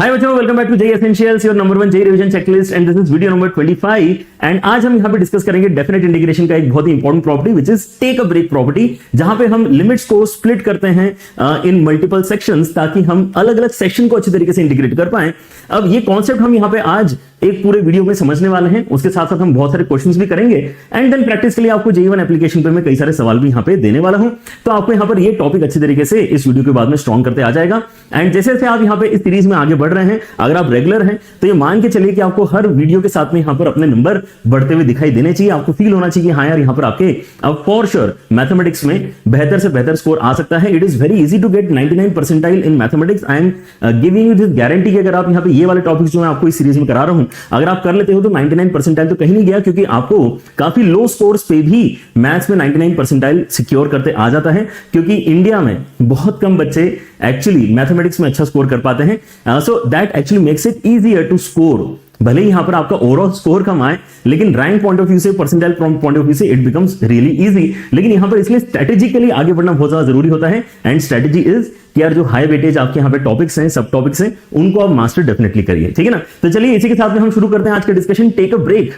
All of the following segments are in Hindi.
हाय बच्चों, welcome back to JEE essentials, your number 1 JEE revision checklist and this is video number 25 and आज हम यहां पे डिस्कस करेंगे डेफिनेट इंटीग्रेशन का एक बहुत ही important property which is take a break property, जहां पे हम लिमिट्स को स्प्लिट करते हैं इन मल्टीपल सेक्शंस ताकि हम अलग अलग सेक्शन को अच्छी तरीके से इंटीग्रेट कर पाएं। अब ये कॉन्सेप्ट हम यहां पे आज एक पूरे वीडियो में समझने वाले हैं, उसके साथ साथ हम बहुत सारे क्वेश्चंस भी करेंगे एंड देन प्रैक्टिस के लिए आपको जेई 1 एप्लीकेशन पे मैं कई सारे सवाल भी यहां पे देने वाला हूं। तो आपको यहां पर ये टॉपिक अच्छी तरीके से इस वीडियो के बाद में स्ट्रॉन्ग करते आ जाएगा एंड जैसे जैसे आप यहां पे इस सीरीज में आगे बढ़ रहे हैं, अगर आप रेगुलर हैं तो ये मान के चलिए कि आपको हर वीडियो के साथ में यहां पर अपने नंबर बढ़ते हुए दिखाई देने चाहिए। आपको फील होना चाहिए कि हाँ यार, यहां पर आपके अब फॉर श्योर मैथमेटिक्स में बेहतर से बेहतर स्कोर आ सकता है। It is very easy to get 99 percentile in mathematics. I am giving you this guarantee कि अगर आप यहां पे ये वाले टॉपिक्स जो मैं आपको इस सीरीज में करा रहा हूं, अगर आप कर लेते हो तो 99 परसेंटाइल तो कहीं नहीं गया, क्योंकि आपको काफी लो स्कोर्स पे भी मैथ्स में 99 परसेंटाइल सिक्योर करते आ जाता है, क्योंकि इंडिया में बहुत कम बच्चे एक्चुअली मैथमेटिक्स में अच्छा स्कोर कर पाते हैं। So that actually makes it easier to score. भले ही यहां पर आपका ओवरऑल स्कोर कम आए, लेकिन रैंक पॉइंट ऑफ व्यू से, परसेंटाइल पॉइंट ऑफ व्यू से इट बिकम्स रियली इजी। लेकिन यहां पर इसलिए स्ट्रेटेजिकली आगे बढ़ना बहुत ज्यादा जरूरी होता है एंड स्ट्रेटेजी इज कि यार जो हाई वेटेज आपके यहां पे टॉपिक्स हैं, सब टॉपिक्स हैं, उनको आप मास्टर डेफिनेटली करिए, ठीक है ना। तो चलिए इसी के साथ में हम शुरू करते हैं आज का discussion. Take a break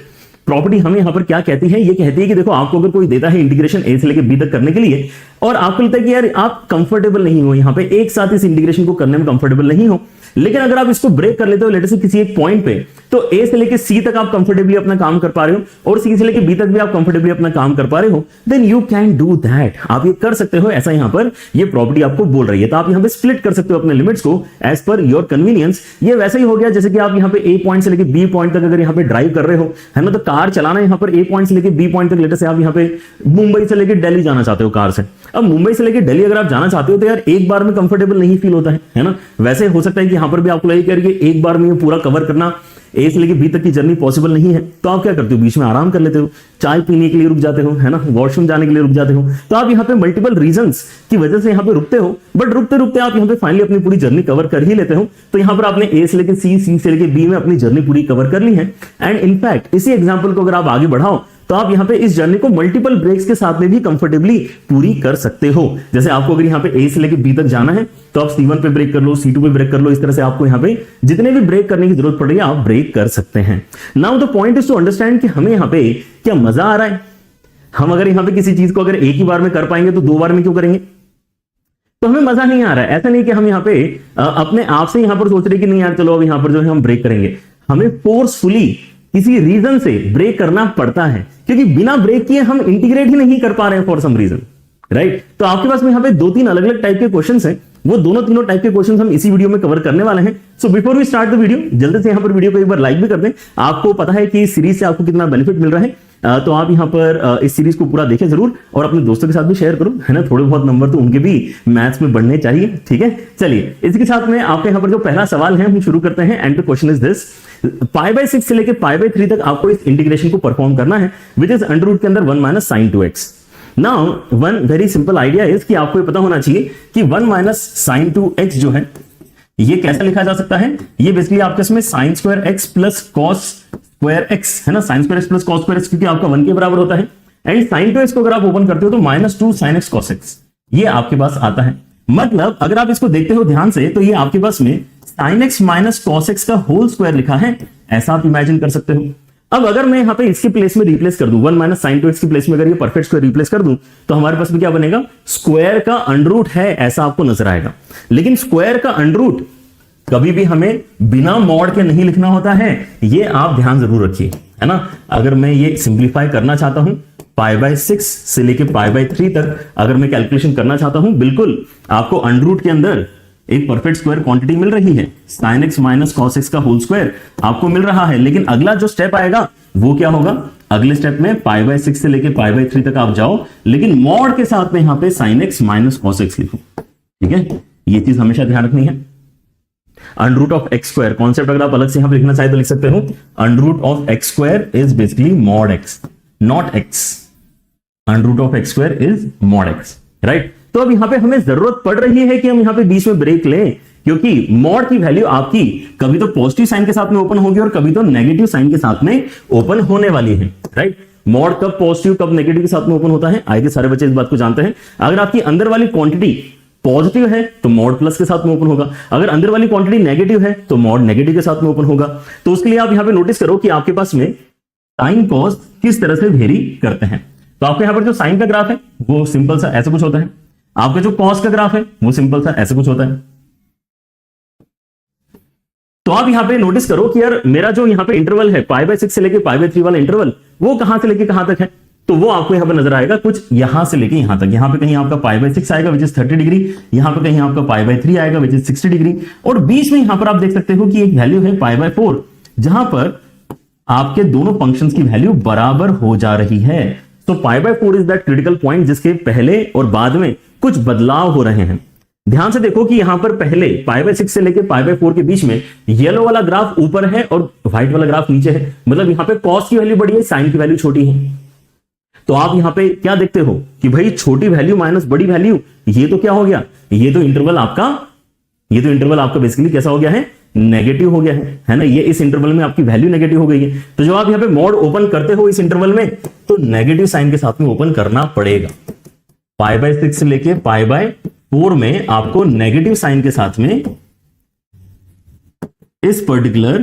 property हमें यहां पर क्या कहती है? ये कहती है कि देखो, आपको अगर कोई देता है इंटीग्रेशन ए से लेकर बी तक करने के लिए और आपको लगता है कि यार आप कंफर्टेबल नहीं हो यहां पे, एक साथ इस इंटीग्रेशन को करने में कंफर्टेबल नहीं हो, लेकिन अगर आप इसको ब्रेक कर लेते हो लेटर से किसी एक पॉइंट पे, तो ए से लेकर सी तक आप कंफर्टेबली अपना काम कर पा रहे हो और सी से लेकर बी तक भी आप कंफर्टेबली अपना काम कर पा रहे हो, then you can do that. आप ये कर सकते हो, ऐसा यहां पर ये प्रॉपर्टी आपको बोल रही है। तो आप यहां पे स्प्लिट कर सकते हो अपने लिमिट्स को एज पर योर कन्वीनियंस। ये वैसे ही हो गया जैसे कि आप यहां पे ए पॉइंट से लेकर बी पॉइंट तक अगर यहां पे ड्राइव कर रहे हो, है ना, तो कार चलाना यहां पर ए पॉइंट से लेकर बी पॉइंट तक, लेटर से आप यहां पे मुंबई से लेकर दिल्ली जाना चाहते हो कार से। अब मुंबई से लेकर दिल्ली अगर आप जाना चाहते हो तो यार एक बार में कंफर्टेबल नहीं फील होता है ना। वैसे हो सकता है कि यहां पर भी आपको लगे कि एक बार में पूरा कवर करना ए से लेकर बी तक की जर्नी पॉसिबल नहीं है, तो आप क्या करते हो, बीच में आराम कर लेते हो, चाय पीने के लिए रुक जाते हो, है ना, वॉशरूम जाने के लिए रुक जाते हो। तो आप यहाँ पे मल्टीपल रीजंस की वजह से यहाँ पे रुकते हो, बट रुकते रुकते आप यहाँ पे फाइनली अपनी पूरी जर्नी कवर कर ही लेते हो। तो यहाँ पर आपने ए से लेकर सी, सी से लेकर बी में अपनी जर्नी पूरी कवर कर ली है एंड इनफैक्ट इसी एग्जाम्पल को अगर आप आगे बढ़ाओ तो आप यहां पे इस जर्नी को मल्टीपल ब्रेक्स के साथ में भी कंफर्टेबली पूरी कर सकते हो। जैसे आपको अगर यहां पे ए से लेकर बी तक जाना है तो आप C1 पे ब्रेक कर लो, C2 पे ब्रेक कर लो, इस तरह से आपको यहां पे जितने भी ब्रेक करने की जरूरत पड़ रही है आप ब्रेक कर सकते हैं। Now the point is to understand कि हमें यहां पे क्या मजा आ रहा है। हम अगर यहां पे किसी चीज को अगर एक ही बार में कर पाएंगे तो दो बार में क्यों करेंगे? तो हमें मजा नहीं आ रहा है। ऐसा नहीं कि हम यहां पे अपने आप से यहां पर सोच रहे कि नहीं यार चलो अब यहां पर जो है हम ब्रेक करेंगे। हमें फोर्सफुली किसी रीजन से ब्रेक करना पड़ता है, क्योंकि बिना ब्रेक किए हम इंटीग्रेट ही नहीं कर पा रहे हैं फॉर सम रीजन, राइट। तो आपके पास में यहां पे दो तीन अलग अलग टाइप के क्वेश्चंस हैं, वो दोनों तीनों टाइप के क्वेश्चंस हम इसी वीडियो में कवर करने वाले हैं। So before we start the video, जल्दी से यहां पर वीडियो को एक बार लाइक भी कर दें। आपको पता है कि इस सीरीज से आपको कितना बेनिफिट मिल रहा है, तो आप यहां पर इस सीरीज को पूरा देखें जरूर और अपने दोस्तों के साथ भी शेयर करो, है ना। थोड़े बहुत नंबर तो उनके भी मैथ्स में बढ़ने चाहिए, ठीक है। चलिए इसके साथ में आपके यहां पर जो पहला सवाल है हम शुरू करते हैं and the question is this. π/6 से लेकर π/3 तक आपको इस इंटीग्रेशन को परफॉर्म करना है विच इज अंडर रूट के अंदर 1 - sin 2x। Now one very simple idea is कि आपको ये पता होना चाहिए कि 1 - sin 2x जो है ये कैसे लिखा जा सकता है। ये बेसिकली आपके इसमें sin square x plus cos square x है ना, sin square x plus cos square x, क्योंकि आपका 1 के बराबर होता है एंड sin 2x को अगर आप ओपन करते हो तो -2 sin x cos x ये आपके पास आता है। मतलब अगर आप इसको देखते हो ध्यान से तो ये आपके पास में sin x minus cos x का होल स्क्वायर लिखा है, ऐसा आप इमेजिन कर सकते हो। अब अगर मैं यहां पे इसके प्लेस में रिप्लेस कर दूं 1 - sin 2x की प्लेस में अगर ये परफेक्ट स्क्वायर रिप्लेस कर दूं तो हमारे पास में क्या बनेगा, स्क्वायर का अंडर रूट है, ऐसा आपको नजर आएगा। लेकिन स्क्वायर का अंडर रूट कभी भी हमें बिना मॉड के नहीं लिखना होता है, ये आप ध्यान जरूर रखिए, है ना। अगर मैं ये सिंप्लीफाई करना चाहता हूं π/6 से लेके π/3 तक अगर मैं कैलकुलेशन करना चाहता हूं, बिल्कुल आपको अंडर रूट के अंदर एक परफेक्ट स्क्वायर क्वांटिटी मिल रही है, sin x minus cos x का होल स्क्वायर आपको मिल रहा है। लेकिन अगला जो स्टेप आएगा वो क्या होगा, अगले स्टेप में π/6 से लेके π/3 तक आप जाओ, लेकिन मॉड के साथ में यहां पे sin x minus cos x लिखो, ठीक है। ये चीज हमेशा ध्यान रखनी है। Under root of x square concept अगर आप अलग से यहां पे लिखना चाहे तो लिख सकते हो, under root of x square is basically mod x, not x. Under root of x square is mod x, right. तो अब यहां पे हमें जरूरत पड़ रही है कि हम यहां पे बीच में ब्रेक लें, क्योंकि मॉड की वैल्यू आपकी कभी तो पॉजिटिव साइन के साथ में ओपन होगी और कभी तो नेगेटिव साइन के साथ में ओपन होने वाली है, राइट। मॉड कब पॉजिटिव कब नेगेटिव के साथ में ओपन होता है, आगे सारे बच्चे इस बात को जानते हैं। अगर आपकी अंदर वाली क्वांटिटी पॉजिटिव है तो मॉड प्लस के साथ में ओपन होगा, अगर अंदर वाली क्वांटिटी नेगेटिव है तो मॉड नेगेटिव के साथ में ओपन होगा। तो उसके लिए आप यहां पे नोटिस करो कि आपके पास में साइन कॉस किस तरह से वेरी करते हैं। तो आपके यहां पर जो साइन का ग्राफ है वो सिंपल सा ऐसा कुछ होता है, आपका जो कॉस का ग्राफ है वो सिंपल सा ऐसा कुछ होता है। तो आप यहां पे नोटिस करो कि यार मेरा जो यहां पे इंटरवल है π/6 से लेके π/3 वाला इंटरवल, वो कहां से लेके कहां तक है, तो वो आपको यहां पे नजर आएगा कुछ यहां से लेके यहां तक। यहां पे कहीं आपका π/6 आएगा विच इज 30 डिग्री, यहां पे कहीं आपका π/3 आएगा विच इज 60 डिग्री, और बीच में यहां पर आप देख सकते हो कि एक वैल्यू है π/4 जहां पर आपके दोनों फंक्शंस की वैल्यू बराबर हो जा रही है। तो π/4 इज दैट क्रिटिकल पॉइंट जिसके पहले और बाद में कुछ बदलाव हो रहे हैं। ध्यान से देखो कि यहां पर पहले π/6 से लेके π/4 के बीच में येलो वाला ग्राफ ऊपर है और व्हाइट वाला ग्राफ नीचे है, मतलब यहां पे कॉस की वैल्यू बड़ी है, साइन की वैल्यू छोटी है। तो आप यहां पे क्या देखते हो कि भाई छोटी वैल्यू माइनस बड़ी वैल्यू, ये तो क्या हो गया, ये तो इंटरवल आपका बेसिकली कैसा हो गया है, नेगेटिव हो गया है ना। ये इस इंटरवल में आपकी वैल्यू नेगेटिव हो गई है। तो जब आप यहां पे मॉड ओपन करते हो इस इंटरवल में तो नेगेटिव साइन के साथ में ओपन करना पड़ेगा। π/6 से लेके π/4 में आपको नेगेटिव साइन के साथ में इस पर्टिकुलर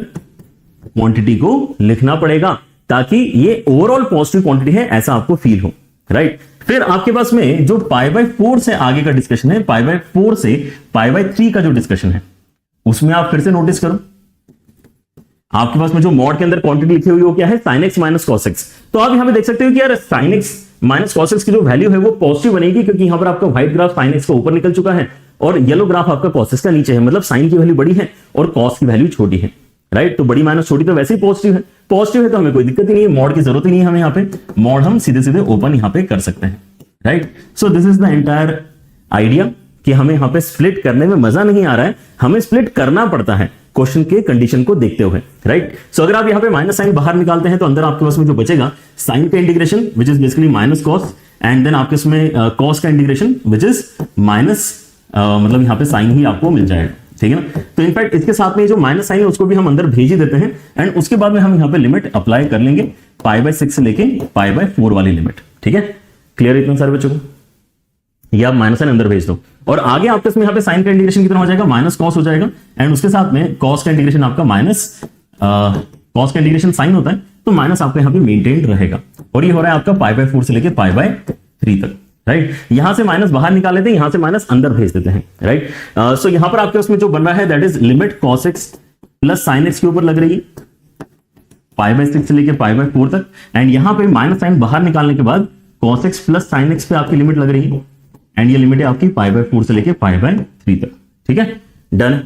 क्वांटिटी को लिखना पड़ेगा ताकि ये ओवरऑल पॉजिटिव क्वांटिटी है ऐसा आपको फील हो, राइट। फिर आपके पास में जो π/4 से आगे का डिस्कशन है, π/4 से π/3 का जो डिस्कशन है उसमें आप फिर से नोटिस करो आपके पास में जो मॉड के अंदर क्वांटिटी लिखी हुई वो क्या है, sin x minus cos x। तो आप यहां पे देख सकते हो कि यार sin x minus cos x की जो वैल्यू है वो पॉजिटिव बनेगी क्योंकि यहां पर आपका व्हाइट ग्राफ sin x का ऊपर निकल चुका है और येलो ग्राफ आपका cos x का नीचे है, मतलब sin की वैल्यू बड़ी है और cos की वैल्यू छोटी है, राइट। तो बड़ी माइनस छोटी तो वैसे ही पॉजिटिव है, पॉजिटिव है तो हमें कोई दिक्कत ही नहीं है, मॉड की जरूरत ही नहीं है हमें, यहाँ पे मॉड हम सीधे सीधे ओपन यहाँ पे कर सकते हैं, right. So this is the entire idea कि हमें यहाँ पे स्प्लिट करने में मजा नहीं आ रहा है, हमें स्प्लिट करना पड़ता है क्वेश्चन के कंडीशन को देखते हुए, राइट। सो अगर आप यहाँ पे माइनस साइन बाहर निकालते हैं तो अंदर आपके पास में जो बचेगा साइन का integration which is basically minus cos, and then आपके उसमें कॉस का इंटीग्रेशन विच इज माइनस, मतलब यहाँ पे साइन ही आपको मिल जाएगा, ठीक है ना। तो इनफैक्ट इसके साथ में जो माइनस साइन है उसको भी हम अंदर भेज ही देते हैं एंड उसके बाद में हम यहाँ पे लिमिट अप्लाई कर लेंगे π/6 से लेके π/4 वाली लिमिट, ठीक है। क्लियर इतना सारे बच्चों को, ये आप माइनस साइन अंदर भेज दो और आगे आपके इसमें यहाँ पे साइन का इंटीग्रेशन कितना हो जाएगा, माइनस कॉस हो जाएगा एंड उसके साथ में कॉस का इंटीग्रेशन आपका माइनस, कॉस का इंटीग्रेशन साइन होता है तो माइनस आपका यहाँ पे मेंटेन रहेगा और ये हो रहा है आपका π/4 से लेके π/3 तक, राइट। यहां से माइनस बाहर निकाल लेते हैं, यहां से माइनस अंदर भेज देते हैं, राइट। सो यहां पर आपके उसमें जो बन रहा है that is limit cos x plus sin x के ऊपर लग रही है π/6 से लेके π/4 तक एंड यहां पे माइनस साइन बाहर निकालने के बाद cos x plus sin x पे आपकी लिमिट लग रही है एंड ये लिमिट है आपकी π/4 से लेके π/3 तक, ठीक है, डन।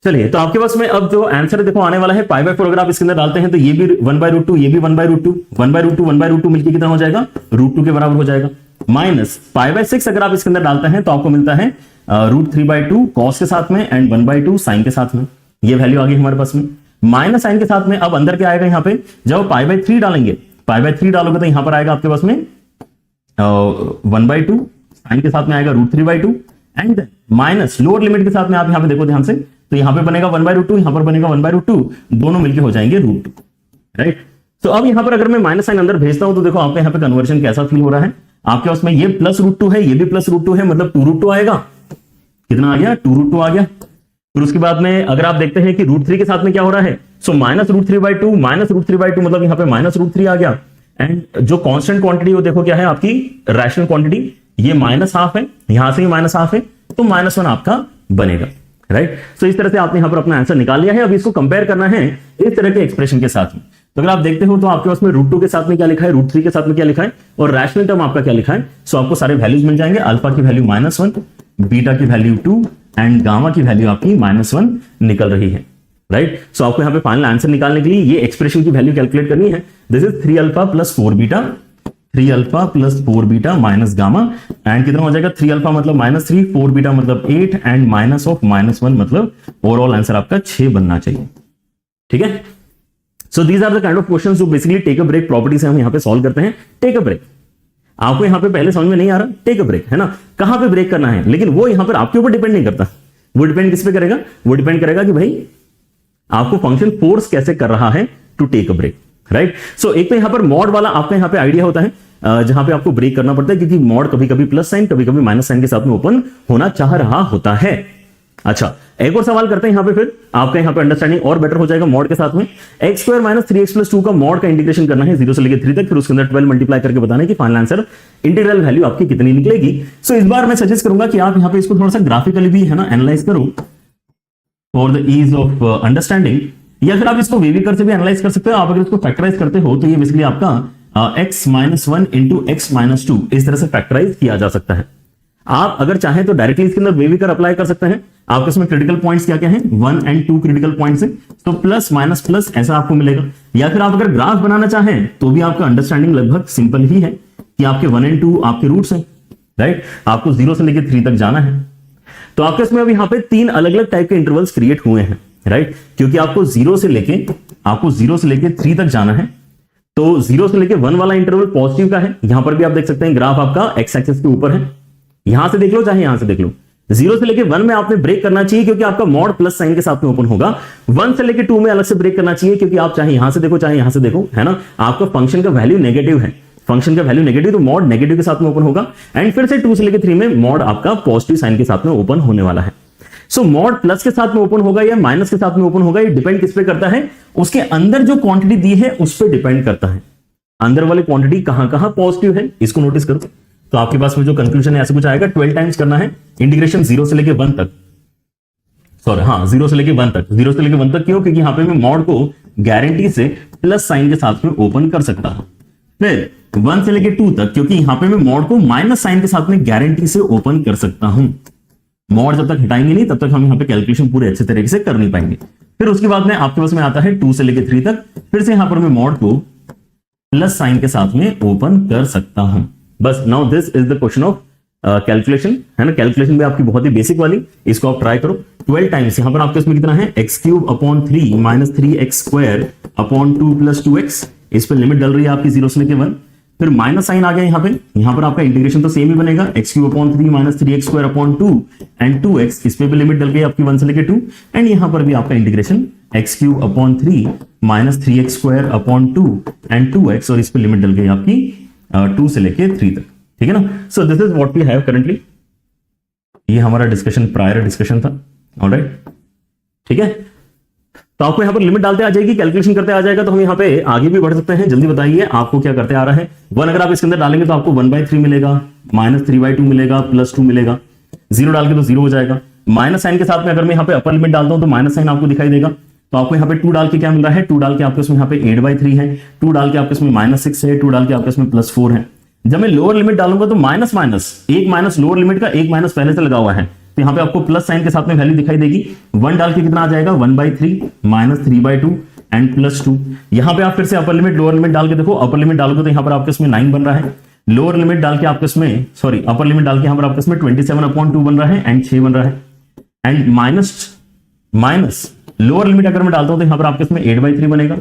चलिए तो आपके पास में अब जो आंसर देखो आने वाला है π/4 अगर आप इसके अंदर डालते हैं तो ये भी 1/√2, ये भी 1/√2, 1/√2 मिलकर कितना हो जाएगा, √2 के बराबर हो जाएगा, माइनस π/6 अगर आप इसके अंदर डालते हैं तो आपको मिलता है √3/2 cos के साथ में एंड 1/2 sin के साथ में, ये वैल्यू आ गई हमारे पास में। माइनस साइन के साथ में अब अंदर क्या आएगा, यहाँ पे जब π/3 डालेंगे, π/3 डालोगे तो यहां पर आएगा आपके पास में 1/2, साइन के साथ में आएगा √3/2 एंड माइनस लोअर लिमिट के साथ में आप यहां पे देखो ध्यान से, तो यहां पे बनेगा 1/√2, यहां पर बनेगा 1/√2, दोनों मिलके हो जाएंगे √2, राइट। तो अब यहां पर अगर मैं माइनस साइन अंदर भेजता हूं तो देखो आपका यहां पे कन्वर्जन कैसा फील हो रहा है, आपके पास में ये प्लस √2 है, ये भी प्लस √2 है, मतलब 2√2 आएगा, कितना आ गया, 2√2 आ गया। फिर उसके बाद में अगर आप देखते हैं कि √3 के साथ में क्या हो रहा है, सो माइनस √3/2, माइनस √3/2 मतलब यहां पे माइनस √3 आ गया एंड जो कांस्टेंट क्वांटिटी वो देखो क्या है आपकी रैशनल क्वांटिटी, ये -½ है, यहां से भी -½ है तो -1 आपका बनेगा, राइट। सो इस तरह से आपने यहां पर अपना आंसर निकाल लिया है। अब इसको कंपेयर करना है इस तरह के एक्सप्रेशन के साथ में, तो अगर आप देखते हो तो आपके पास में √2 के साथ में क्या लिखा है, √3 के साथ में क्या लिखा है और रैशनल टर्म आपका क्या लिखा है। सो आपको सारे वैल्यूज मिल जाएंगे, अल्फा की वैल्यू -1, बीटा की वैल्यू 2 एंड गामा की वैल्यू आपकी -1 निकल रही है, राइट। सो आपको यहाँ पे फाइनल आंसर निकालने के लिए ये एक्सप्रेशन की वैल्यू कैलकुलेट करनी है। This is 3α plus 4β, 3α plus 4β minus gamma and कितना हो जाएगा, 3α मतलब -3, 4β मतलब 8 एंड माइनस ऑफ -1 मतलब ओवरऑल आंसर आपका 6 बनना चाहिए, ठीक है। So these are the kind of questions जो basically take a break property से हम यहाँ पे सॉल्व करते हैं। टेक अ ब्रेक आपको यहाँ पे पहले समझ में नहीं आ रहा, टेक अ ब्रेक है ना, कहां पे ब्रेक करना है, लेकिन वो यहाँ पर आपके ऊपर डिपेंड नहीं करता, वो डिपेंड किस पे करेगा, वो डिपेंड करेगा कि भाई आपको फंक्शन फोर्स कैसे कर रहा है to take a break, right. So एक तो यहां पर मॉड वाला आपका यहां पे आइडिया होता है जहां पे आपको ब्रेक करना पड़ता है, क्योंकि मॉड कभी कभी प्लस साइन कभी कभी माइनस साइन के साथ में ओपन होना चाह रहा होता है। अच्छा, एक और सवाल करते हैं यहां पे, फिर आपका यहां पे अंडरस्टैंडिंग और बेटर हो जाएगा मॉड के साथ में। x square minus 3x plus 2 का मॉड का इंटीग्रेशन करना है 0 से लेकर 3 तक, फिर उसके अंदर 12 मल्टीप्लाई करके बताना है कि फाइनल आंसर इंटीग्रल वैल्यू आपकी कितनी निकलेगी। सो इस बार मैं सजेस्ट करूंगा कि आप यहां पे इसको थोड़ा सा ग्राफिकली भी है ना एनालाइज करो for the ease of understanding, या फिर आप इसको वेवी कर से भी एनालाइज कर सकते हो। आप अगर इसको फैक्टराइज करते हो तो ये बेसिकली आपका x minus 1 into x minus 2 इस तरह से फैक्टराइज किया जा सकता है। आप अगर चाहें तो डायरेक्टली इसके अंदर वेवी कर अप्लाई कर सकते हैं। आपके इसमें क्रिटिकल पॉइंट्स क्या क्या हैं, 1 और 2 क्रिटिकल पॉइंट्स हैं, तो प्लस माइनस प्लस ऐसा आपको मिलेगा। या फिर आप अगर ग्राफ बनाना चाहें तो भी आपका अंडरस्टैंडिंग लगभग सिंपल ही है कि आपके 1 और 2 आपके रूट्स हैं, राइट। आपको 0 से लेकर 3 तक जाना है, तो आपके इसमें अब यहाँ पे 3 अलग अलग टाइप के इंटरवल्स क्रिएट हुए हैं, राइट, क्योंकि आपको 0 से लेके 3 तक जाना है। तो 0 से लेके 1 वाला इंटरवल पॉजिटिव का है। यहां पर भी आप देख सकते हैं ग्राफ आपका एक्स एक्सिस के ऊपर है, यहां से देख लो चाहे यहां से देख लो। 0 से लेके 1 में आपने ब्रेक करना चाहिए क्योंकि आपका मॉड प्लस साइन के साथ में ओपन होगा। 1 से लेके 2 में अलग से ब्रेक करना चाहिए क्योंकि आप चाहे यहां से देखो चाहे यहां से देखो, है ना, आपका फंक्शन का वैल्यू नेगेटिव है, फंक्शन का वैल्यू नेगेटिव, तो मॉड नेगेटिव के साथ में ओपन होगा। एंड फिर से 2 से लेके 3 में मॉड आपका पॉजिटिव साइन के साथ में ओपन होने वाला है। सो मॉड प्लस के साथ में ओपन होगा या माइनस के साथ में ओपन होगा, ये डिपेंड किस पे करता है, उसके अंदर जो क्वांटिटी दी है उस पर डिपेंड करता है। अंदर वाली क्वांटिटी कहां कहां पॉजिटिव है इसको नोटिस करो। तो आपके पास में जो कंक्लूजन है ऐसा कुछ आएगा, 12 टाइम्स करना है इंटीग्रेशन 0 से लेके 1 तक, सॉरी हाँ 0 से लेके 1 तक, 0 से लेके 1 तक क्यों, क्योंकि यहां पे मैं मॉड को गारंटी से प्लस साइन के साथ में ओपन कर सकता हूं। फिर 1 से लेके 2 तक, क्योंकि यहां पे मैं मॉड को माइनस साइन के साथ में गारंटी से ओपन कर सकता हूं। मॉड जब तक हटाएंगे नहीं तब तक हम यहां पे कैलकुलेशन पूरे अच्छे तरीके से कर नहीं पाएंगे। फिर उसके बाद में आपके पास में आता है 2 से लेके 3 तक, फिर से यहां पर मैं मॉड को प्लस साइन के साथ में ओपन कर सकता हूं। बस now this is the question of calculation, है ना। कैलकुलेशन भी आपकी बहुत ही बेसिक वाली, इसको आप ट्राई करो। 12 टाइम्स यहां पर आपके इसमें कितना है, x cube upon 3 minus 3x square upon 2 plus 2x, इस पर लिमिट डल रही है आपकी 0 से लेके 1। फिर माइनस साइन आ गया यहां पर आपका इंटीग्रेशन तो सेम ही बनेगा, x cube upon 3 minus 3x square upon 2 and 2x, इसमें भी लिमिट डल गई आपकी 1 से लेके 2। एंड यहां पर भी आपका integration x cube upon 3 minus 3x square upon 2 and 2x, और इस पर लिमिट डल गई आपकी 2 से लेके 3 तक, ठीक है ना। So this is what we have currently. ये हमारा डिस्कशन प्रायर डिस्कशन था, ऑलराइट, ठीक है। तो आपको यहां पर लिमिट डालते आ जाएगी, कैलकुलेशन करते आ जाएगा, तो हम यहां पे आगे भी बढ़ सकते हैं। जल्दी बताइए आपको क्या करते आ रहा है। 1 अगर आप इसके अंदर डालेंगे तो आपको 1/3 मिलेगा, माइनस 3/2 मिलेगा, प्लस 2 मिलेगा। 0 डाल के तो 0 हो जाएगा। माइनस साइन के साथ में अगर मैं यहां पे अपर लिमिट डालता हूं तो माइनस साइन आपको दिखाई देगा। तो आपको यहां पे 2 डाल के क्या मिल रहा है, 2 डाल के आपके इसमें यहां पे 8/3 है, 2 डाल के आपके इसमें -6 है, 2 डाल के आपके इसमें +4 है। जब मैं लोअर लिमिट डालूंगा तो माइनस माइनस, एक माइनस लोअर लिमिट का, एक माइनस पहले से लगा हुआ है, तो यहां पे आपको प्लस साइन के साथ में वैल्यू दिखाई देगी। 1 डाल के कितना आ जाएगा, 1/3 माइनस 3/2 एंड +2। यहां पे आप फिर से अपर लिमिट लोअर लिमिट डाल के देखो, अपर लिमिट डालोगे तो यहां पर आपके इसमें 9 बन रहा है, लोअर लिमिट डाल के आपके इसमें सॉरी अपर लिमिट डाल के यहां पर आपके इसमें 27/2 बन रहा है एंड 6 बन रहा है। एंड माइनस लोअर लिमिट अगर मैं डालता हूं तो यहां पर आपके इसमें 8/3 बनेगा,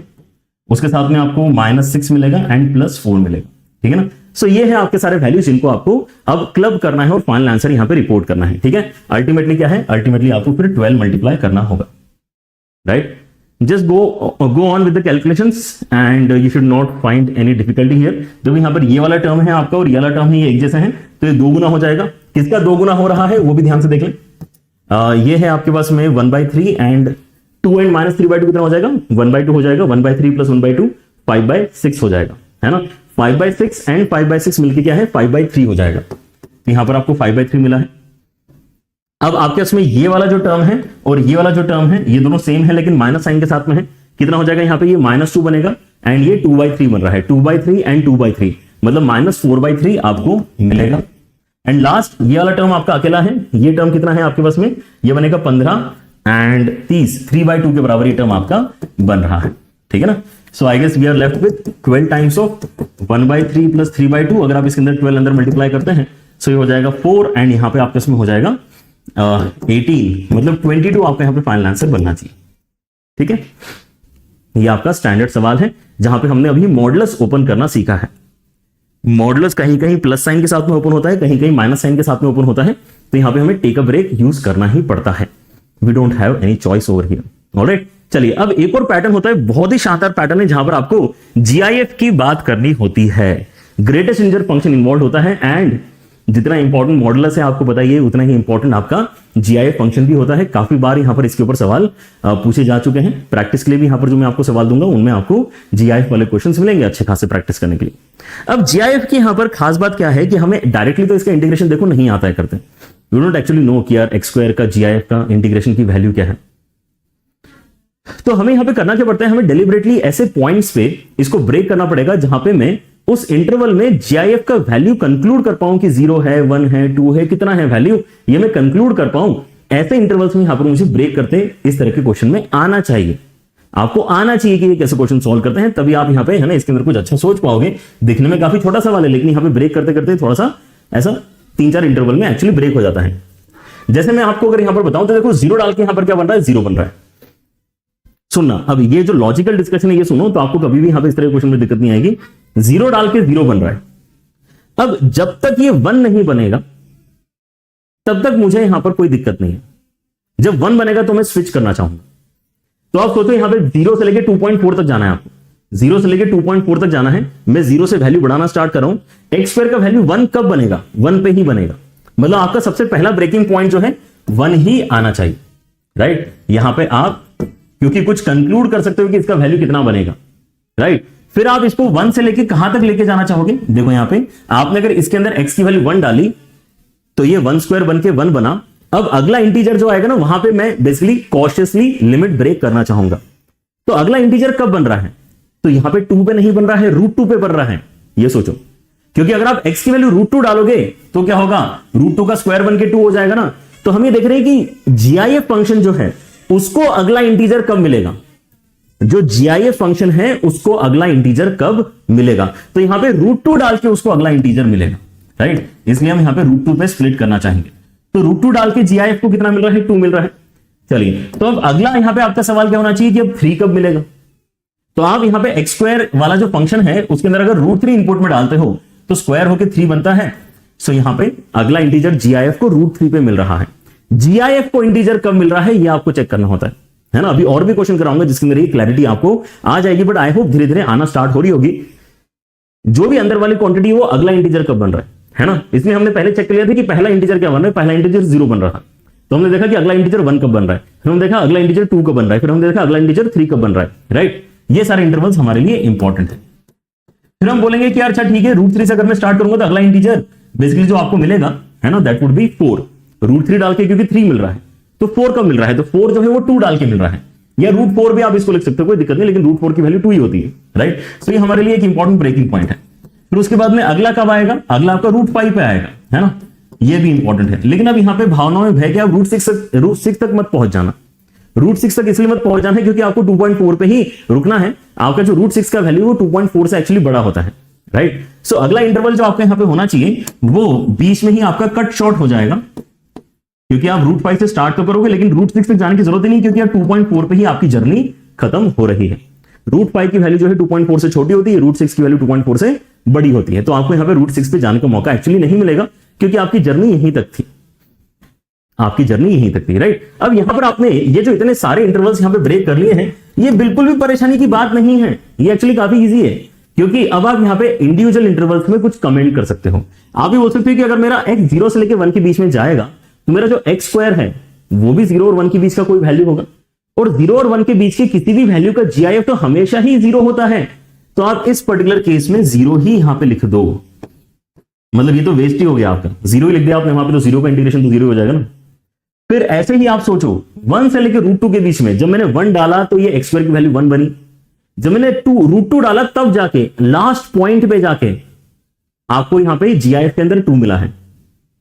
उसके साथ में आपको -6 मिलेगा एंड +4 मिलेगा, ठीक है ना। सो ये है आपके सारे वैल्यूज जिनको आपको अब क्लब करना है और फाइनल आंसर यहां पे रिपोर्ट करना है, ठीक है। अल्टीमेटली क्या है, अल्टीमेटली आपको फिर 12 मल्टीप्लाई करना होगा, right. Just go on with the calculations and you should not find any difficulty here. जब यहां पर ये वाला टर्म है आपका और ये वाला टर्म है, ये एक जैसे हैं, तो ये 2 गुना हो जाएगा। किसका 2 गुना हो रहा है वो भी ध्यान से देख लें। ये है आपके पास में 1/3 एंड 2 एंड -3/2 कितना हो जाएगा, 1/2 हो जाएगा। 1/3 प्लस 1/2 5/6 हो जाएगा, है ना। 5/6 एंड 5/6 मिलकर क्या है, 5/3 हो जाएगा। यहां पर आपको 5/3 मिला है। अब आपके इसमें ये वाला जो टर्म है और ये वाला जो टर्म है, ये दोनों सेम है लेकिन माइनस साइन के साथ में है। कितना हो जाएगा यहाँ पे, ये -2 बनेगा एंड ये 2/3 बन रहा है। 2/3 एंड 2/3 मतलब -4/3 आपको मिलेगा। एंड लास्ट ये वाला टर्म आपका अकेला है। ये टर्म कितना है आपके पास में, ये बनेगा 15 एंड 30, 3/2 के बराबर ये टर्म आपका बन रहा है, ठीक है ना। So I guess we are left with 12 times of 1/3 plus 3/2। अगर आप इसके अंदर 12 अंदर मल्टीप्लाई करते हैं सो ये हो जाएगा 4 एंड यहाँ पे आपके इसमें हो जाएगा 18, मतलब 22 आपका यहाँ पे फाइनल आंसर बनना चाहिए, ठीक है। ये आपका स्टैंडर्ड सवाल है जहां पे हमने अभी मॉडुलस ओपन करना सीखा है। मॉडुलस कहीं कहीं प्लस साइन के साथ में ओपन होता है, कहीं कहीं माइनस साइन के साथ में ओपन होता है, तो यहां पे हमें टेक अ ब्रेक यूज करना ही पड़ता है। We don't have any choice over here, alright. चलिए अब एक और पैटर्न होता है, बहुत ही शानदार पैटर्न है जहां पर आपको जीआईएफ की बात करनी होती है। ग्रेटेस्ट इंटीजर फंक्शन इन्वॉल्व होता है, एंड जितना इंपॉर्टेंट मॉडुलस है आपको बताइए उतना ही इंपॉर्टेंट आपका जीआईएफ फंक्शन भी होता है। काफी बार यहां पर इसके ऊपर सवाल पूछे जा चुके हैं। प्रैक्टिस के लिए भी यहां पर जो मैं आपको सवाल दूंगा उनमें आपको जीआईएफ वाले क्वेश्चंस मिलेंगे अच्छे खासे प्रैक्टिस करने के लिए। अब जीआईएफ की यहां पर खास बात क्या है कि हमें डायरेक्टली तो इसका इंटीग्रेशन देखो नहीं आता है करते, यू डोंट एक्चुअली नो कि यार एक्स स्क्वायर का जीआईएफ का इंटीग्रेशन की वैल्यू क्या है। तो हमें यहां पे करना क्या पड़ता है, हमें डेलिबरेटली ऐसे पॉइंट्स पे इसको ब्रेक करना पड़ेगा जहां पे मैं उस इंटरवल में जीआईएफ का वैल्यू कंक्लूड कर पाऊं कि 0 है, 1 है, 2 है, कितना है वैल्यू, ये मैं कंक्लूड कर पाऊं। ऐसे इंटरवल्स में यहां पर मुझे ब्रेक करते इस तरह के क्वेश्चन में आना चाहिए। आपको आना चाहिए कि ये कैसे क्वेश्चन सॉल्व करते हैं, तभी आप यहां पे है ना इसके अंदर कुछ अच्छा सोच पाओगे। दिखने में काफी छोटा सवाल है लेकिन यहां पे ब्रेक करते करते थोड़ा सा ऐसा 3-4 इंटरवल में एक्चुअली ब्रेक हो जाता है। जैसे मैं आपको अगर यहां पर बताऊं तो देखो 0 डाल के यहां पर क्या बन रहा है, 0 बन रहा है। सुनना, अब ये जो लॉजिकल डिस्कशन है ये सुनो तो आपको कभी भी यहां पे इस तरह के क्वेश्चन में दिक्कत नहीं आएगी। 0 डाल के 0 बन रहा है। अब जब तक ये 1 नहीं बनेगा तब तक मुझे यहां पर कोई दिक्कत नहीं है। जब 1 बनेगा तो मैं स्विच करना चाहूंगा। तो आप सोचो यहां पे 0 से लेके 2.4 तक जाना है आपको, 0 से लेके 2.4 तक जाना है। मैं 0 से वैल्यू बढ़ाना स्टार्ट कर रहा हूं। एक्स स्क्वायर का वैल्यू 1 कब बनेगा, 1 पे ही बनेगा। मतलब आपका सबसे पहला ब्रेकिंग पॉइंट जो है 1 ही आना चाहिए, राइट। यहां पे आप क्योंकि कुछ कंक्लूड कर सकते हो कि इसका वैल्यू कितना बनेगा, राइट। फिर आप इसको 1 से लेके कहां तक लेके जाना चाहोगे, देखो यहां पे आपने अगर इसके अंदर x की वैल्यू 1 डाली तो ये 1 स्क्वायर बन के 1 बना। अब अगला इंटीजर जो आएगा ना वहां पे मैं बेसिकली कॉशियसली लिमिट ब्रेक करना चाहूंगा। तो अगला इंटीजर कब बन रहा है, तो यहां पे 2 पे नहीं बन रहा है, √2 पे बन रहा है। ये सोचो, क्योंकि अगर आप x की वैल्यू √2 डालोगे तो क्या होगा, √2 का स्क्वायर बन के 2 हो जाएगा ना। तो हम ये देख रहे हैं कि जीआईएफ फंक्शन जो है उसको अगला इंटीजर कब मिलेगा, जो जीआईएफ फंक्शन है उसको अगला इंटीजर कब मिलेगा। तो यहां पे √2 डाल के उसको अगला इंटीजर मिलेगा, राइट। इसलिए हम यहां पे √2 पे स्प्लिट करना चाहेंगे। तो √2 डाल के जीआईएफ को कितना मिल रहा है, 2 मिल रहा है। चलिए, तो अब अगला यहां पे आपका सवाल क्या होना चाहिए कि अब 3 कब मिलेगा। तो आप यहां पे एक्स स्क्वायर वाला जो फंक्शन है उसके अंदर अगर √3 इंपुट में डालते हो तो स्क्वायर होकर 3 बनता है। सो यहां पे अगला इंटीजर जीआईएफ को √3 पे मिल रहा है। जीआईएफ को इंटीजर कब मिल रहा है ये आपको चेक करना होता है ना। अभी और भी क्वेश्चन कराऊंगा जिसके अंदर ये क्लैरिटी आपको आ जाएगी, बट आई होप धीरे धीरे आना स्टार्ट हो रही होगी। जो भी अंदर वाली क्वांटिटी वो अगला इंटीजर कब बन रहा है ना। इसमें हमने पहले चेक कर लिया था कि पहला इंटीजर क्या बन रहा है, पहला इंटीजर 0 बन रहा था। तो हमने देखा कि अगला इंटीजर 1 कब बन रहा है, फिर हमने देखा अगला इंटीजर 2 कब बन रहा है, फिर हमने देखा अगला इंटीजर 3 कब बन रहा है, राइट। ये सारे इंटरवल्स हमारे लिए इंपॉर्टेंट है। फिर हम बोलेंगे कि यार अच्छा ठीक है, √3 से अगर मैं स्टार्ट करूंगा तो अगला इंटीजर बेसिकली जो आपको मिलेगा है ना, दैट वुड बी 4। √3 डाल के क्योंकि 3 मिल रहा है तो 4 कब मिल रहा है, तो 4 जो है वो 2 डाल के मिल रहा है, या √4 भी आप इसको लिख सकते हो, कोई दिक्कत नहीं, लेकिन √4 की वैल्यू 2 ही होती है, राइट। तो ये हमारे लिए एक इंपॉर्टेंट ब्रेकिंग पॉइंट है। फिर उसके बाद में अगला कब आएगा, अगला आपका √5 पे आएगा, है ना। ये भी इंपॉर्टेंट है। लेकिन अब यहां पे भावनाओं में भय के आप √6 तक मत पहुंच जाना। √6 तक इसलिए मत पहुंच जाना है क्योंकि आपको 2.4 पे ही रुकना है। आपका जो √6 का वैल्यू वो 2.4 से एक्चुअली बड़ा होता है, राइट। सो अगला इंटरवल जो आपका यहां पे होना चाहिए वो बीच में ही आपका कट शॉर्ट हो जाएगा, क्योंकि आप √5 से स्टार्ट तो करोगे लेकिन √6 तक जाने की जरूरत ही नहीं, क्योंकि आप 2.4 पे ही आपकी जर्नी खत्म हो रही है। √5 की वैल्यू जो है 2.4 से छोटी होती है, √6 की वैल्यू 2.4 से बड़ी होती है। तो आपको यहां पे √6 पे जाने का मौका एक्चुअली नहीं मिलेगा, क्योंकि आपकी जर्नी यहीं तक थी, आपकी जर्नी यहीं तक थी, राइट। अब यहां पर आपने ये जो इतने सारे इंटरवल्स यहां पे ब्रेक कर लिए हैं, ये बिल्कुल भी परेशानी की बात नहीं है, ये एक्चुअली काफी इजी है, क्योंकि अब आप यहां पे इंडिविजुअल इंटरवल्स में कुछ कमेंट कर सकते हो। आप भी बोल सकते हो कि अगर मेरा x 0 से लेके 1 के बीच में जाएगा तो मेरा जो x स्क्वायर है वो भी 0 और 1 के बीच का कोई वैल्यू होगा, और 0 और 1 के बीच के किसी भी वैल्यू का जीआईएफ तो हमेशा ही 0 होता है। तो आप इस पर्टिकुलर केस में 0 ही यहां पे लिख दो, मतलब ये तो वेस्ट ही हो गया आपका, 0 ही लिख दिया आपने वहां पे, तो 0 का इंटीग्रेशन तो 0 हो जाएगा ना। फिर ऐसे ही आप सोचो 1 से लेकर √2 के बीच में जब मैंने 1 डाला तो ये x स्क्वायर की वैल्यू 1 बनी। जब मैंने √2 डाला तब जाके लास्ट पॉइंट पे जाके आपको यहां पे जीआईएफ के अंदर 2 मिला है।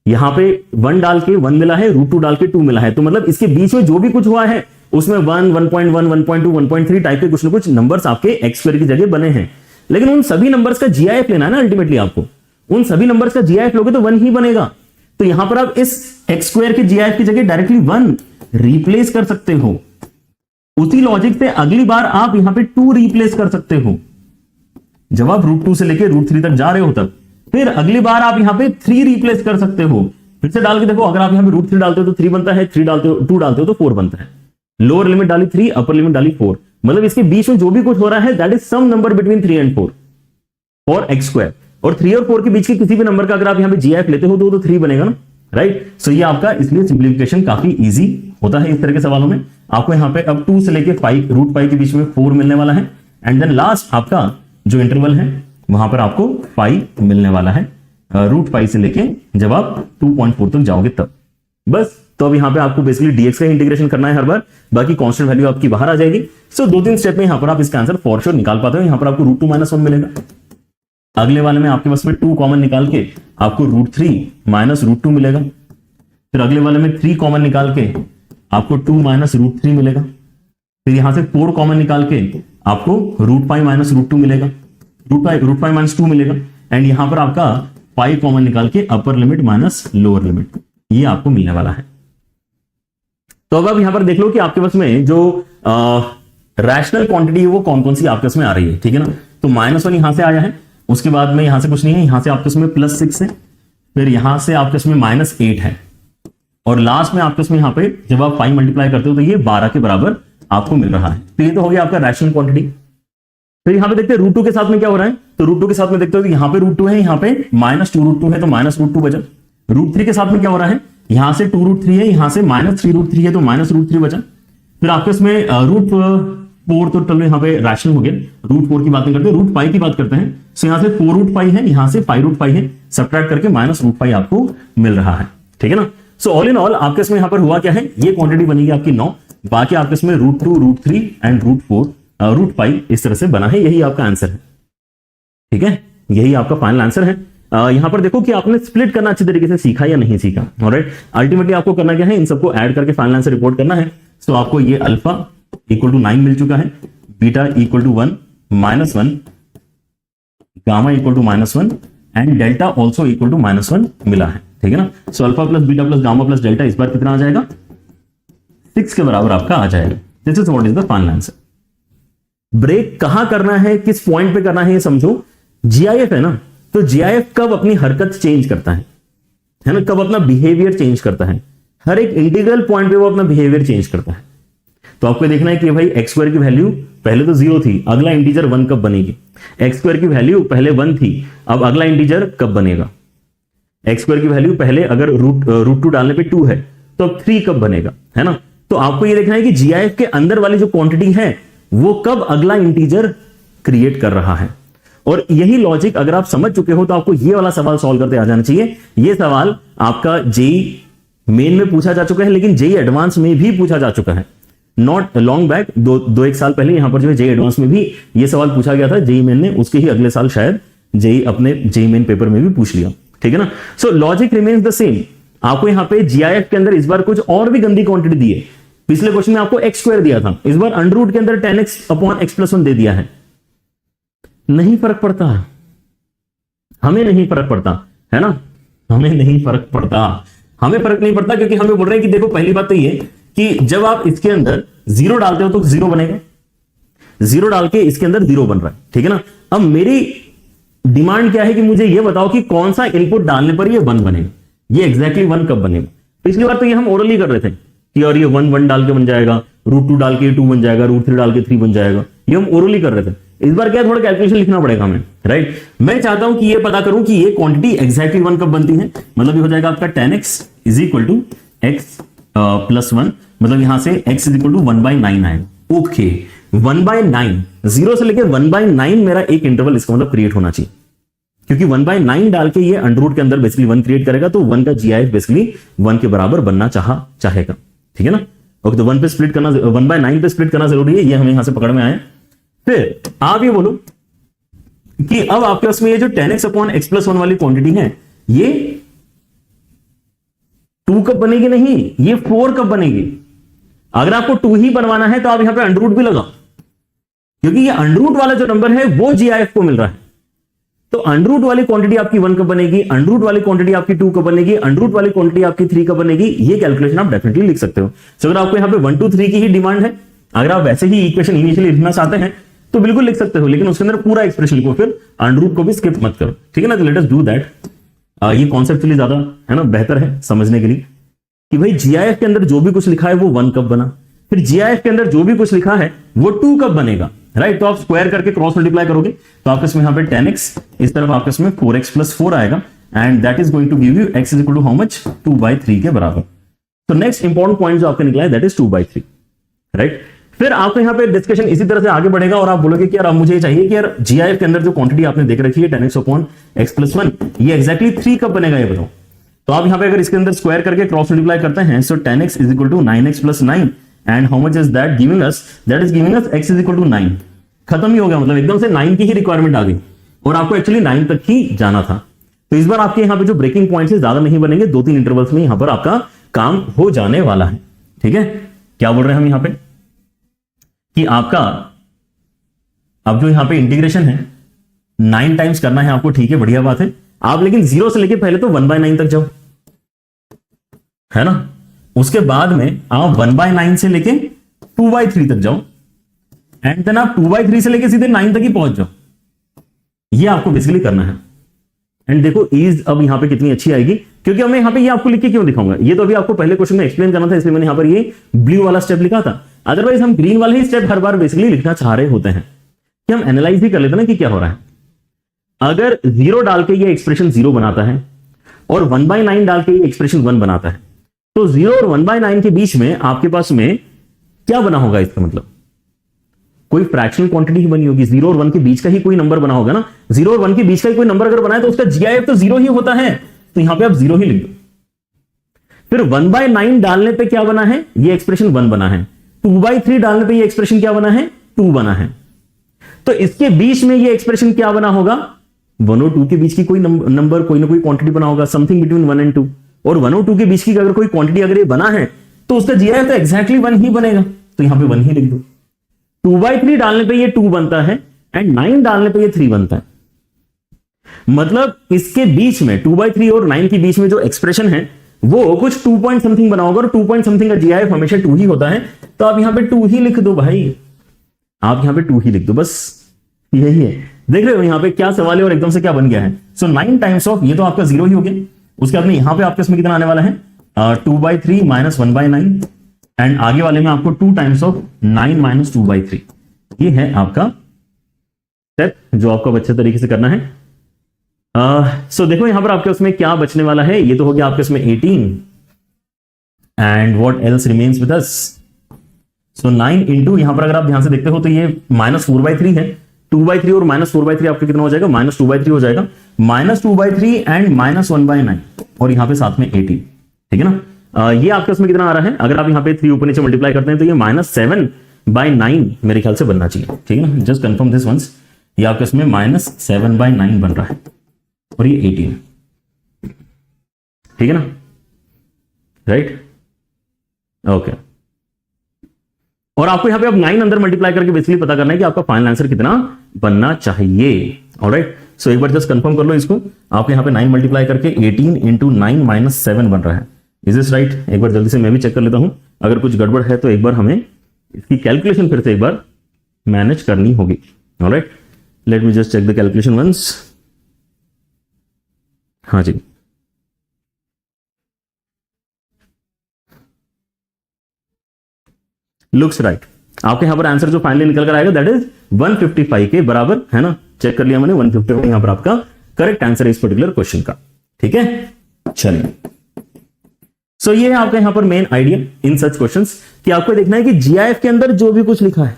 यहां पे 1 डाल के 1 मिला है, √2 डाल के 2 मिला है। तो मतलब इसके बीच में जो भी कुछ हुआ है उसमें 1, 1.1, 1.2, 1.3 टाइप के कुछ ना कुछ नंबर्स आपके x स्क्वायर की जगह बने हैं। लेकिन उन सभी नंबर्स का जीआईएफ लेना है ना, अल्टीमेटली आपको उन सभी नंबर्स का जीआईएफ लोगे तो 1 ही बनेगा। तो यहां पर आप इस x स्क्वायर के जीआईएफ की जगह डायरेक्टली 1 रिप्लेस कर सकते हो। उसी लॉजिक से अगली बार आप यहां पे 2 रिप्लेस कर सकते हो। जब आप √2 से लेकर √3 तक जा रहे हो तब फिर अगली बार आप यहां पे 3 रिप्लेस कर सकते हो। फिर से डाल के देखो, अगर आप यहां पे √3 डालते हो तो 3 बनता है, 3 डालते हो 2 डालते हो तो 4 बनता है। लोअर लिमिट डाली 3, अपर लिमिट डाली 4, मतलब इसके बीच में जो भी कुछ हो रहा है that is some number between 3 and 4 और x स्क्वायर। और 3 और 4 के बीच के किसी भी नंबर का अगर आप यहाँ पे GIF लेते हो तो 3 बनेगा ना, राइट। सो ये आपका इसलिए सिंप्लीफिकेशन काफी इजी होता है इस तरह के सवालों में। आपको यहाँ पे अब 2 से लेके 5 रूट पाई के बीच में 4 मिलने वाला है, एंड देन लास्ट आपका जो इंटरवल है वहां पर आपको पाई मिलने वाला है, रूट पाई से लेके जब आप 2.4 तक जाओगे तब। बस, तो अब यहाँ पे आपको बेसिकली dx का इंटीग्रेशन करना है हर बार, बाकी कांस्टेंट वैल्यू आपकी बाहर आ जाएगी। सो 2-3 स्टेप में यहाँ पर आप इसका आंसर फॉर श्योर निकाल पाते हो। यहाँ पर आपको √2 - 1 मिलेगा। अगले वाले में आपके पास में 2 कॉमन निकाल के आपको √3 - √2 मिलेगा। फिर अगले वाले में 3 कॉमन निकाल के आपको 2 - √3 मिलेगा। फिर यहां से 4 कॉमन निकाल के आपको √π - √2 मिलेगा, √π - 2 मिलेगा। एंड यहां पर आपका पाई कॉमन निकाल के upper limit minus lower limit, ये आपको मिलने वाला है। तो अब आप यहां पर देख लो कि आपके पास में जो रैशनल क्वांटिटी है वो कौन कौन सी आपके पास में आ रही है, ठीक है ना। तो -1 यहां से आया है, उसके बाद में यहां से कुछ नहीं है, यहां से आपके पास में +6 है, फिर यहां से आपके पास में -8 है, और लास्ट में आपके पास में यहां पे जब आप 5 मल्टीप्लाई करते हो तो ये 12 के बराबर आपको मिल रहा है। तो ये तो हो गया आपका रैशनल क्वांटिटी। फिर यहां पे देखते हैं √2 के साथ में क्या हो रहा है। तो √2 के साथ में देखते हो यहां पे √2 है, यहां पे -2√2 है तो -√2 बचा। √3 के साथ में क्या हो रहा है, यहां से 2√3 है, यहां से -3√3 है तो -√3 बचा। फिर आपके इसमें √4 तो चलो यहाँ पे रैशनल हो गया, √4 की बात नहीं करते, √π की बात करते हैं। सो यहां से 4√π है, यहां से 5√π है, सबट्रैक्ट करके -√π आपको मिल रहा है, ठीक है ना। सो ऑल इन ऑल आपके इसमें यहां पर हुआ क्या है, ये क्वांटिटी बनेगी आपकी 9, बाकी आपके इसमें √2, √3 एंड √4 √π इस तरह से बना है। यही आपका आंसर है, ठीक है, यही आपका फाइनल आंसर है। यहां पर देखो कि आपने स्प्लिट करना अच्छे तरीके से सीखा या नहीं सीखा, ऑलराइट। अल्टीमेटली आपको करना क्या है, इन सबको ऐड करके फाइनल आंसर रिपोर्ट करना है। सो आपको ये अल्फा = 9 मिल चुका है, beta = 1 -1, gamma = -1 and delta also = -1 मिला है, ठीक है ना। So alpha plus beta plus gamma plus delta इस बार कितना आ जाएगा, 6 के बराबर आपका आ जाएगा। This is what is the final answer. Break कहां करना है, किस पॉइंट पे करना है ये समझो। GIF है ना, तो GIF कब अपनी हरकत चेंज करता है ना, कब अपना बिहेवियर चेंज करता है, हर एक इंटीग्रल पॉइंट पे वो अपना बिहेवियर चेंज करता है। तो आपको देखना है कि भाई x² की वैल्यू पहले तो 0 थी, अगला इंटीजर 1 कब बनेगी। x² की वैल्यू पहले 1 थी, अब अगला इंटीजर कब बनेगा। x² की वैल्यू पहले अगर √2 डालने पे 2 है तो अब 3 कब बनेगा, है ना। तो आपको ये देखना है कि GIF के अंदर वाली जो क्वांटिटी है वो कब अगला इंटीजर क्रिएट कर रहा है। और यही लॉजिक अगर आप समझ चुके हो तो आपको ये वाला सवाल सॉल्व करते आ जाना चाहिए। ये सवाल आपका जेई मेन में पूछा जा चुका है, लेकिन जेई एडवांस में भी पूछा जा चुका है, नॉट लॉन्ग बैक, 2-1 साल पहले यहां पर जो है जेई एडवांस में भी ये सवाल पूछा गया था। जेई मेन ने उसके ही अगले साल शायद जेई अपने जेई मेन पेपर में भी पूछ लिया, ठीक है ना। सो लॉजिक रिमेन्स द सेम। आपको यहां पे GIF के अंदर इस बार कुछ और भी गंदी क्वांटिटी दी है। पिछले क्वेश्चन में आपको x² दिया था, इस बार अंडर के अंदर 10x/x+1 दे दिया है। नहीं फर्क पड़ता, हमें नहीं फर्क पड़ता, है ना, हमें नहीं फर्क पड़ता, हमें फर्क नहीं पड़ता, क्योंकि हमें बोल रहे हैं कि देखो पहली बात तो ये कि जब आप इसके अंदर 0 डालते हो तो 0 बनेगा, 0 डाल के इसके अंदर 0 बन रहा है, ठीक है ना। अब मेरी डिमांड क्या है कि मुझे ये बताओ कि कौन सा इनपुट डालने पर ये 1 बनेगा, ये एग्जैक्टली 1 कब बनेगा। पिछली बार तो ये हम ओरली कर रहे थे कि और ये 1 डाल के बन जाएगा, √2 डाल के 2 बन जाएगा, √3 डाल के 3 बन जाएगा, ये हम ओरली कर रहे थे। इस बार क्या थोड़ा कैलकुलेशन लिखना पड़ेगा हमें, राइट। मैं चाहता हूं कि ये पता करूं कि ये क्वांटिटी एग्जैक्टली 1 कब बनती है। मतलब ये हो जाएगा आपका 10x = x + 1, मतलब यहां से x = 1/9 आएगा। ओके, 1/9, 0 से लेकर 1/9 मेरा एक इंटरवल इसका मतलब क्रिएट होना चाहिए, क्योंकि 1/9 डाल के ये अंडर रूट के अंदर बेसिकली 1 क्रिएट करेगा, तो 1 का GIF बेसिकली 1 के बराबर बनना चाहेगा, ठीक है ना। ओके, तो 1 पे स्प्लिट करना, 1/9 पे स्प्लिट करना जरूरी है, ये हमें यहां से पकड़ में आया। फिर आप ये बोलो कि अब आपके उसमें ये जो 10x/x+1 वाली क्वांटिटी है, ये 2 कब बनेगी, नहीं ये 4 कब बनेगी। अगर आपको 2 ही बनवाना है तो आप यहां पे अंडर रूट भी लगाओ, क्योंकि ये अंडर रूट वाला जो नंबर है वो GIF को मिल रहा है। तो अंडर रूट वाली क्वांटिटी आपकी 1 कब बनेगी, अंडर रूट वाली क्वांटिटी आपकी 2 कब बनेगी, अंडर रूट वाली क्वांटिटी आपकी 3 कब बनेगी, ये कैलकुलेशन आप डेफिनेटली लिख सकते हो। सो अगर आपको यहां पे 1 2 3 की ही डिमांड है, अगर आप वैसे ही इक्वेशन इनिशियली लिखना चाहते हैं तो बिल्कुल लिख सकते हो, लेकिन उसके अंदर पूरा एक्सप्रेशन लिखो, फिर अंडर रूट को भी स्किप मत करो, ठीक है ना। तो लेट अस डू दैट। ये कॉन्सेप्चुअली ज्यादा है ना बेहतर है समझने के लिए कि भाई GIF के अंदर जो भी कुछ लिखा है वो 1 कब बना, फिर GIF के अंदर जो भी कुछ लिखा है वो 2 कब बनेगा, राइट। तो आप स्क्वायर करके क्रॉस मल्टीप्लाई करोगे तो आपके इसमें यहाँ पे 10x, इस तरफ आपके इसमें 4x प्लस 4 आएगा, and that is going to give you x is equal to how much, 2/3 के बराबर। तो नेक्स्ट इंपॉर्टेंट पॉइंट जो आपका निकला है दैट इज 2/3, राइट। फिर आपको यहाँ पे डिस्कशन इसी तरह से आगे बढ़ेगा और आप बोलोगे कि यार अब मुझे ये चाहिए कि यार GIF के अंदर जो क्वांटिटी आपने देख रखी है 10x अपॉन x प्लस 1, ये एक्जैक्टली 3 कब बनेगा ये बताओ। तो आप यहाँ पे अगर इसके अंदर स्क्वायर करके क्रॉस मल्टीप्लाई करते हैं, so 10x is equal to 9x plus 9, and how much is that giving us, that is giving us x is equal to 9। खत्म ही हो गया, मतलब एकदम से 9 की ही रिक्वायरमेंट आ गई और आपको एक्चुअली 9 तक ही जाना था। तो इस बार आपके यहाँ पे जो ब्रेकिंग पॉइंट्स है ज्यादा नहीं बनेंगे, 2-3 इंटरवल्स में यहाँ पर आपका काम हो जाने वाला है, ठीक है। क्या बोल रहे हैं हम यहाँ पे कि आपका अब जो यहां पे इंटीग्रेशन है 9 टाइम्स करना है आपको, ठीक है, बढ़िया बात है। आप लेकिन 0 से लेके पहले तो 1/9 तक जाओ, है ना। उसके बाद में आप 1/9 से लेके 2/3 तक जाओ, एंड देन आप 2/3 से लेके सीधे 9 तक ही पहुंच जाओ। ये आपको बेसिकली करना है। एंड देखो ईज अब यहां पे कितनी अच्छी आएगी, क्योंकि मैं यहां पे ये आपको लिख के क्यों दिखाऊंगा, ये तो अभी आपको पहले क्वेश्चन में एक्सप्लेन करना था, इसलिए मैंने यहां पर ये ब्लू वाला स्टेप लिखा था। अदरवाइज हम ग्रीन वाले ही स्टेप हर बार बेसिकली लिखना चाह रहे होते हैं कि हम एनालाइज ही कर लेते ना कि क्या हो रहा है। अगर 0 डाल के ये एक्सप्रेशन 0 बनाता है और 1/9 डाल के ये एक्सप्रेशन 1 बनाता है, तो 0 और 1/9 के बीच में आपके पास में क्या बना होगा, इसका मतलब कोई फ्रैक्शनल क्वांटिटी ही बनी होगी। 0 और 1 के बीच का ही कोई नंबर बना होगा ना। 0 और 1 के बीच का ही कोई नंबर अगर बनाए तो उसका GIF तो 0 ही होता है, तो यहां पे आप 0 ही लिख दो। फिर 1/9 डालने पे क्या बना है, ये एक्सप्रेशन 1 बना है। 2/3 डालने पे ये एक्सप्रेशन क्या बना है, 2 बना है। तो इसके बीच में ये एक्सप्रेशन क्या बना होगा, 1 और 2 के बीच की कोई नंबर, कोई ना कोई क्वांटिटी बना होगा, समथिंग बिटवीन 1 एंड 2। और 1 और 2 के बीच की अगर कोई क्वांटिटी अगर ये बना है तो उसका GIF तो एक्जैक्टली 1 ही बनेगा, तो यहां पे 1 ही लिख दो। 2/3 डालने पे ये 2 बनता है, एंड 9 डालने पे ये 3 बनता है। मतलब इसके बीच में 2/3 और 9 के बीच में जो एक्सप्रेशन है वो कुछ 2 पॉइंट समथिंग बना होगा, और 2 पॉइंट समथिंग का GIF हमेशा 2 ही होता है। तो आप यहां पे 2 ही लिख दो भाई, आप यहां पे 2 ही लिख दो, बस यही है। देख रहे हो यहां पे क्या सवाल है और एकदम से क्या बन गया है। सो 9 टाइम्स ऑफ, ये तो आपका 0 ही हो गया। उसके बाद में यहां पे आपके इसमें कितना आने वाला है, 2/3 माइनस 1/9, एंड आगे वाले में आपको 2 टाइम्स ऑफ 9 माइनस 2/3। ये है आपका स्टेप जो आपको अच्छे तरीके से करना है। सो देखो यहां पर आपके उसमें क्या बचने वाला है, ये तो हो गया आपके उसमें 18, and what else remains with us. So 9 into, यहां पर अगर आप ध्यान से देखते हो तो ये -4/3 है। 2/3 और -4/3 आपका कितना हो जाएगा, -2/3 हो जाएगा। -2/3 एंड -1/9, और यहां पे साथ में 18, ठीक है ना। ये आपके उसमें कितना आ रहा है, अगर आप यहां पे 3 ऊपर नीचे मल्टीप्लाई करते हैं तो ये -7/9 मेरे ख्याल से बनना चाहिए, ठीक है ना। जस्ट कंफर्म दिस वंस, ये आपके उसमें -7/9 बन रहा है, और ये 18, ठीक है ना, राइट, ओके। और आपको यहां पे अब 9 अंदर मल्टीप्लाई करके बेसिकली पता करना है कि आपका फाइनल आंसर कितना बनना चाहिए। ऑलराइट, सो एक बार जस्ट कंफर्म कर लो इसको। आपके यहां पे 9 मल्टीप्लाई करके 18 इंटू 9 माइनस 7 बन रहा है। Is this right? एक बार जल्दी से मैं भी चेक कर लेता हूं, अगर कुछ गड़बड़ है तो एक बार हमें इसकी कैलकुलेशन फिर से एक बार मैनेज करनी होगी। Alright, let me just check the calculation once. हाँ जी, लुक्स राइट। आपके यहां पर आंसर जो फाइनली निकल कर आएगा दैट इज 155 के बराबर, है ना। चेक कर लिया मैंने, 155 यहां पर आपका करेक्ट आंसर है इस पर्टिकुलर क्वेश्चन का, ठीक है। चलिए, सो ये है आपका यहां पर main idea in such questions कि आपको देखना है कि GIF के अंदर जो भी कुछ लिखा है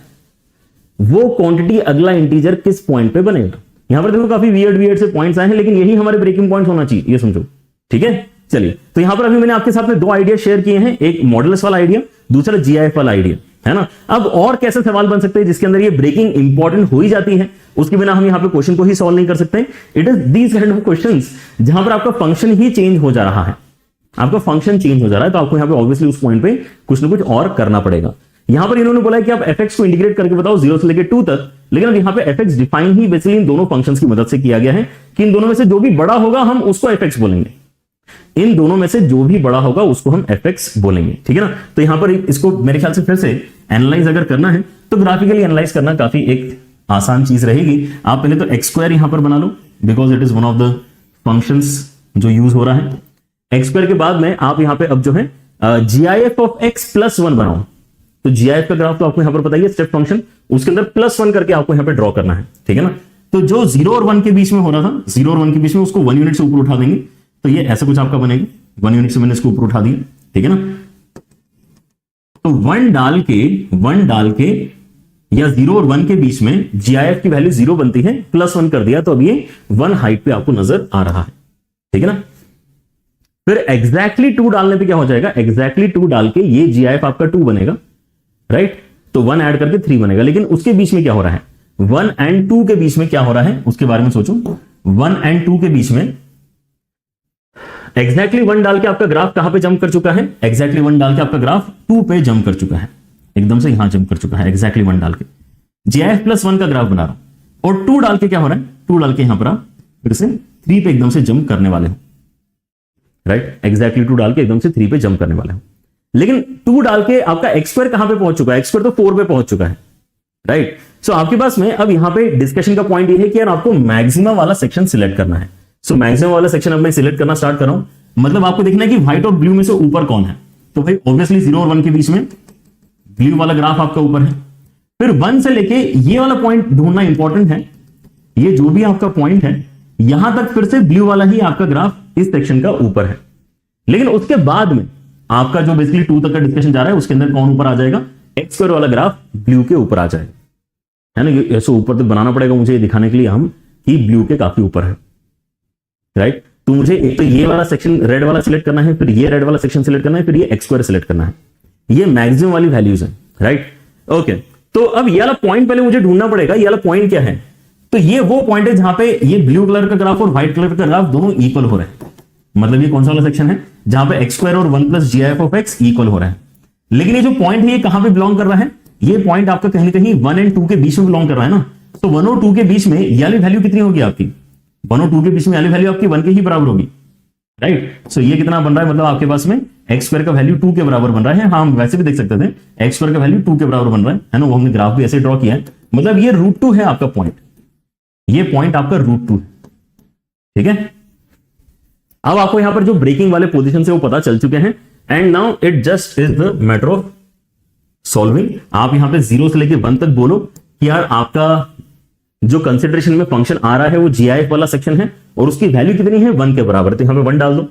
वो क्वांटिटी अगला इंटीजर किस पॉइंट पे बनेगा। यहां पर देखो काफी वियर्ड से पॉइंट्स आए हैं, लेकिन यही हमारे ब्रेकिंग पॉइंट होना चाहिए, ये समझो, ठीक है। चलिए, तो यहां पर अभी मैंने आपके साथ में 2 आइडिया शेयर किए हैं, एक मॉडुलस वाला आइडिया, दूसरा GIF वाला आइडिया, है ना। अब और कैसे सवाल बन सकते हैं जिसके अंदर ये ब्रेकिंग इंपॉर्टेंट हो ही जाती है, उसके बिना हम यहां पे क्वेश्चन को ही सॉल्व नहीं कर सकते। It is these kind of questions जहां पर आपका फंक्शन ही चेंज हो जा रहा है, आपका फंक्शन चेंज हो जा रहा है, तो आपको यहां पे ऑब्वियसली उस पॉइंट पे कुछ ना कुछ और करना पड़ेगा। यहां पर इन्होंने बोला है कि आप fx को इंटीग्रेट करके बताओ 0 से लेकर 2 तक, लेकिन अब यहां पे fx डिफाइन ही बेसिकली इन दोनों फंक्शंस की मदद से किया गया है कि इन दोनों में से जो भी बड़ा होगा हम उसको fx बोलेंगे, इन दोनों में से जो भी बड़ा होगा उसको हम fx बोलेंगे, ठीक है ना। तो यहां पर इसको मेरे ख्याल से फिर से एनालाइज अगर करना है तो ग्राफिकली एनालाइज करना काफी एक आसान चीज रहेगी। आप पहले तो x² यहां पर बना लो, because it is one of the functions जो यूज हो रहा है। x² के बाद में आप यहां पे अब जो है GIF ऑफ x प्लस 1 बनाओ, तो जीआईएफ का ग्राफ तो आपको यहां पर पता ही है, स्टेप फंक्शन, उसके अंदर +1 करके आपको यहां पे ड्रॉ करना है, ठीक है ना। तो जो 0 और 1 के बीच में हो रहा था, 0 और 1 के बीच में, उसको 1 यूनिट से ऊपर उठा देंगे, तो ये ऐसा कुछ आपका बनेगा, 1 यूनिट से मैंने इसको ऊपर उठा दिया, ठीक है ना। तो 1 डाल के या 0 और 1 के बीच में जीआईएफ की वैल्यू 0 बनती है, +1 कर दिया तो अब ये 1 हाइट पे आपको नजर आ रहा है, ठीक है ना। फिर एग्जैक्टली 2 डालने पे क्या हो जाएगा, एग्जैक्टली 2 डाल के ये जीआईएफ आपका 2 बनेगा, राइट। तो 1 ऐड करके 3 बनेगा, लेकिन उसके बीच में क्या हो रहा है, 1 एंड 2 के बीच में क्या हो रहा है उसके बारे में सोचो। 1 एंड 2 के बीच में एग्जैक्टली 1 डाल के आपका ग्राफ कहां पे जंप कर चुका है, एग्जैक्टली 1 डाल के आपका ग्राफ 2 पे जंप कर चुका है, एकदम से यहां जंप कर चुका है, एग्जैक्टली 1 डाल के जीआईएफ +1 का ग्राफ बना रहा हूं, और 2 डाल के क्या हो रहा है, 2 डाल के यहां पर आप फिर से 3 पे एकदम से जंप करने वाले हो, राइट। एग्जैक्टली 2 डाल के एकदम से 3 पे जंप करने वाले हो, लेकिन 2 डाल के आपका x² कहां पे पहुंच चुका है, x² तो 4 पे पहुंच चुका है, राइट। सो आपके पास में अब यहां पे डिस्कशन का पॉइंट ये है कि यार आपको मैक्सिमम वाला सेक्शन सिलेक्ट करना है। सो मैक्सिमम वाला सेक्शन अब मैं सिलेक्ट करना स्टार्ट कर रहा हूं, मतलब आपको देखना है कि व्हाइट और ब्लू में से ऊपर कौन है। तो भाई ऑब्वियसली 0 और 1 के बीच में ब्लू वाला ग्राफ आपका ऊपर है, फिर 1 से लेके ये वाला पॉइंट ढूंढना इंपॉर्टेंट है, ये जो भी आपका पॉइंट है यहां तक फिर से ब्लू वाला ही आपका ग्राफ इस सेक्शन का ऊपर है, लेकिन उसके बाद में आपका जो बेसिकली 2 तक का डिस्कशन जा रहा है उसके अंदर कौन ऊपर आ जाएगा, x² वाला ग्राफ ब्लू के ऊपर आ जाएगा, है ना। ऐसे ऊपर तक बनाना पड़ेगा मुझे ये दिखाने के लिए हम कि ब्लू के काफी ऊपर है, राइट। तो मुझे एक तो ये वाला सेक्शन रेड वाला सिलेक्ट करना है, फिर ये रेड वाला सेक्शन सिलेक्ट करना है, फिर ये x² सिलेक्ट करना है, ये मैक्सिमम वाली वैल्यूज है, राइट। ओके, तो अब ये वाला पॉइंट पहले मुझे ढूंढना पड़ेगा, ये वाला पॉइंट क्या है। तो ये वो पॉइंट है जहां पे ये ब्लू कलर का ग्राफ और व्हाइट कलर का ग्राफ दोनों इक्वल हो रहे हैं, मतलब ये कौन सा वाला सेक्शन है जहां पे x² और 1 + GIF इक्वल हो रहा है। लेकिन ये जो पॉइंट है ये कहां पे बिलोंग कर रहा है, ये पॉइंट आपका कहीं ना कहीं 1 और 2 के बीच में बिलोंग कर रहा है ना। तो 1 और 2 के बीच में ये वाली वैल्यू कितनी होगी आपकी, 1 और 2 के बीच में वाली वैल्यू आपकी 1 के ही बराबर होगी, राइट। सो ये कितना बन रहा है, मतलब आपके पास में x² का वैल्यू 2 के बराबर बन रहा है। हाँ, हम वैसे भी देख सकते थे x² का वैल्यू 2 के बराबर बन रहा है ना, वो हमने ग्राफ भी ऐसे ड्रॉ किया है, मतलब ये √2 है आपका पॉइंट, ये पॉइंट आपका √2 है, ठीक है। अब आपको यहां पर जो ब्रेकिंग वाले पोजीशन से वो पता चल चुके हैं, and now it just is the matter of solving. आप यहां पे 0 से लेके 1 तक बोलो कि यार आपका जो कंसिडरेशन में फंक्शन आ रहा है वो GIF वाला सेक्शन है और उसकी वैल्यू कितनी है, 1 के बराबर, तो यहां पे 1 डाल दो।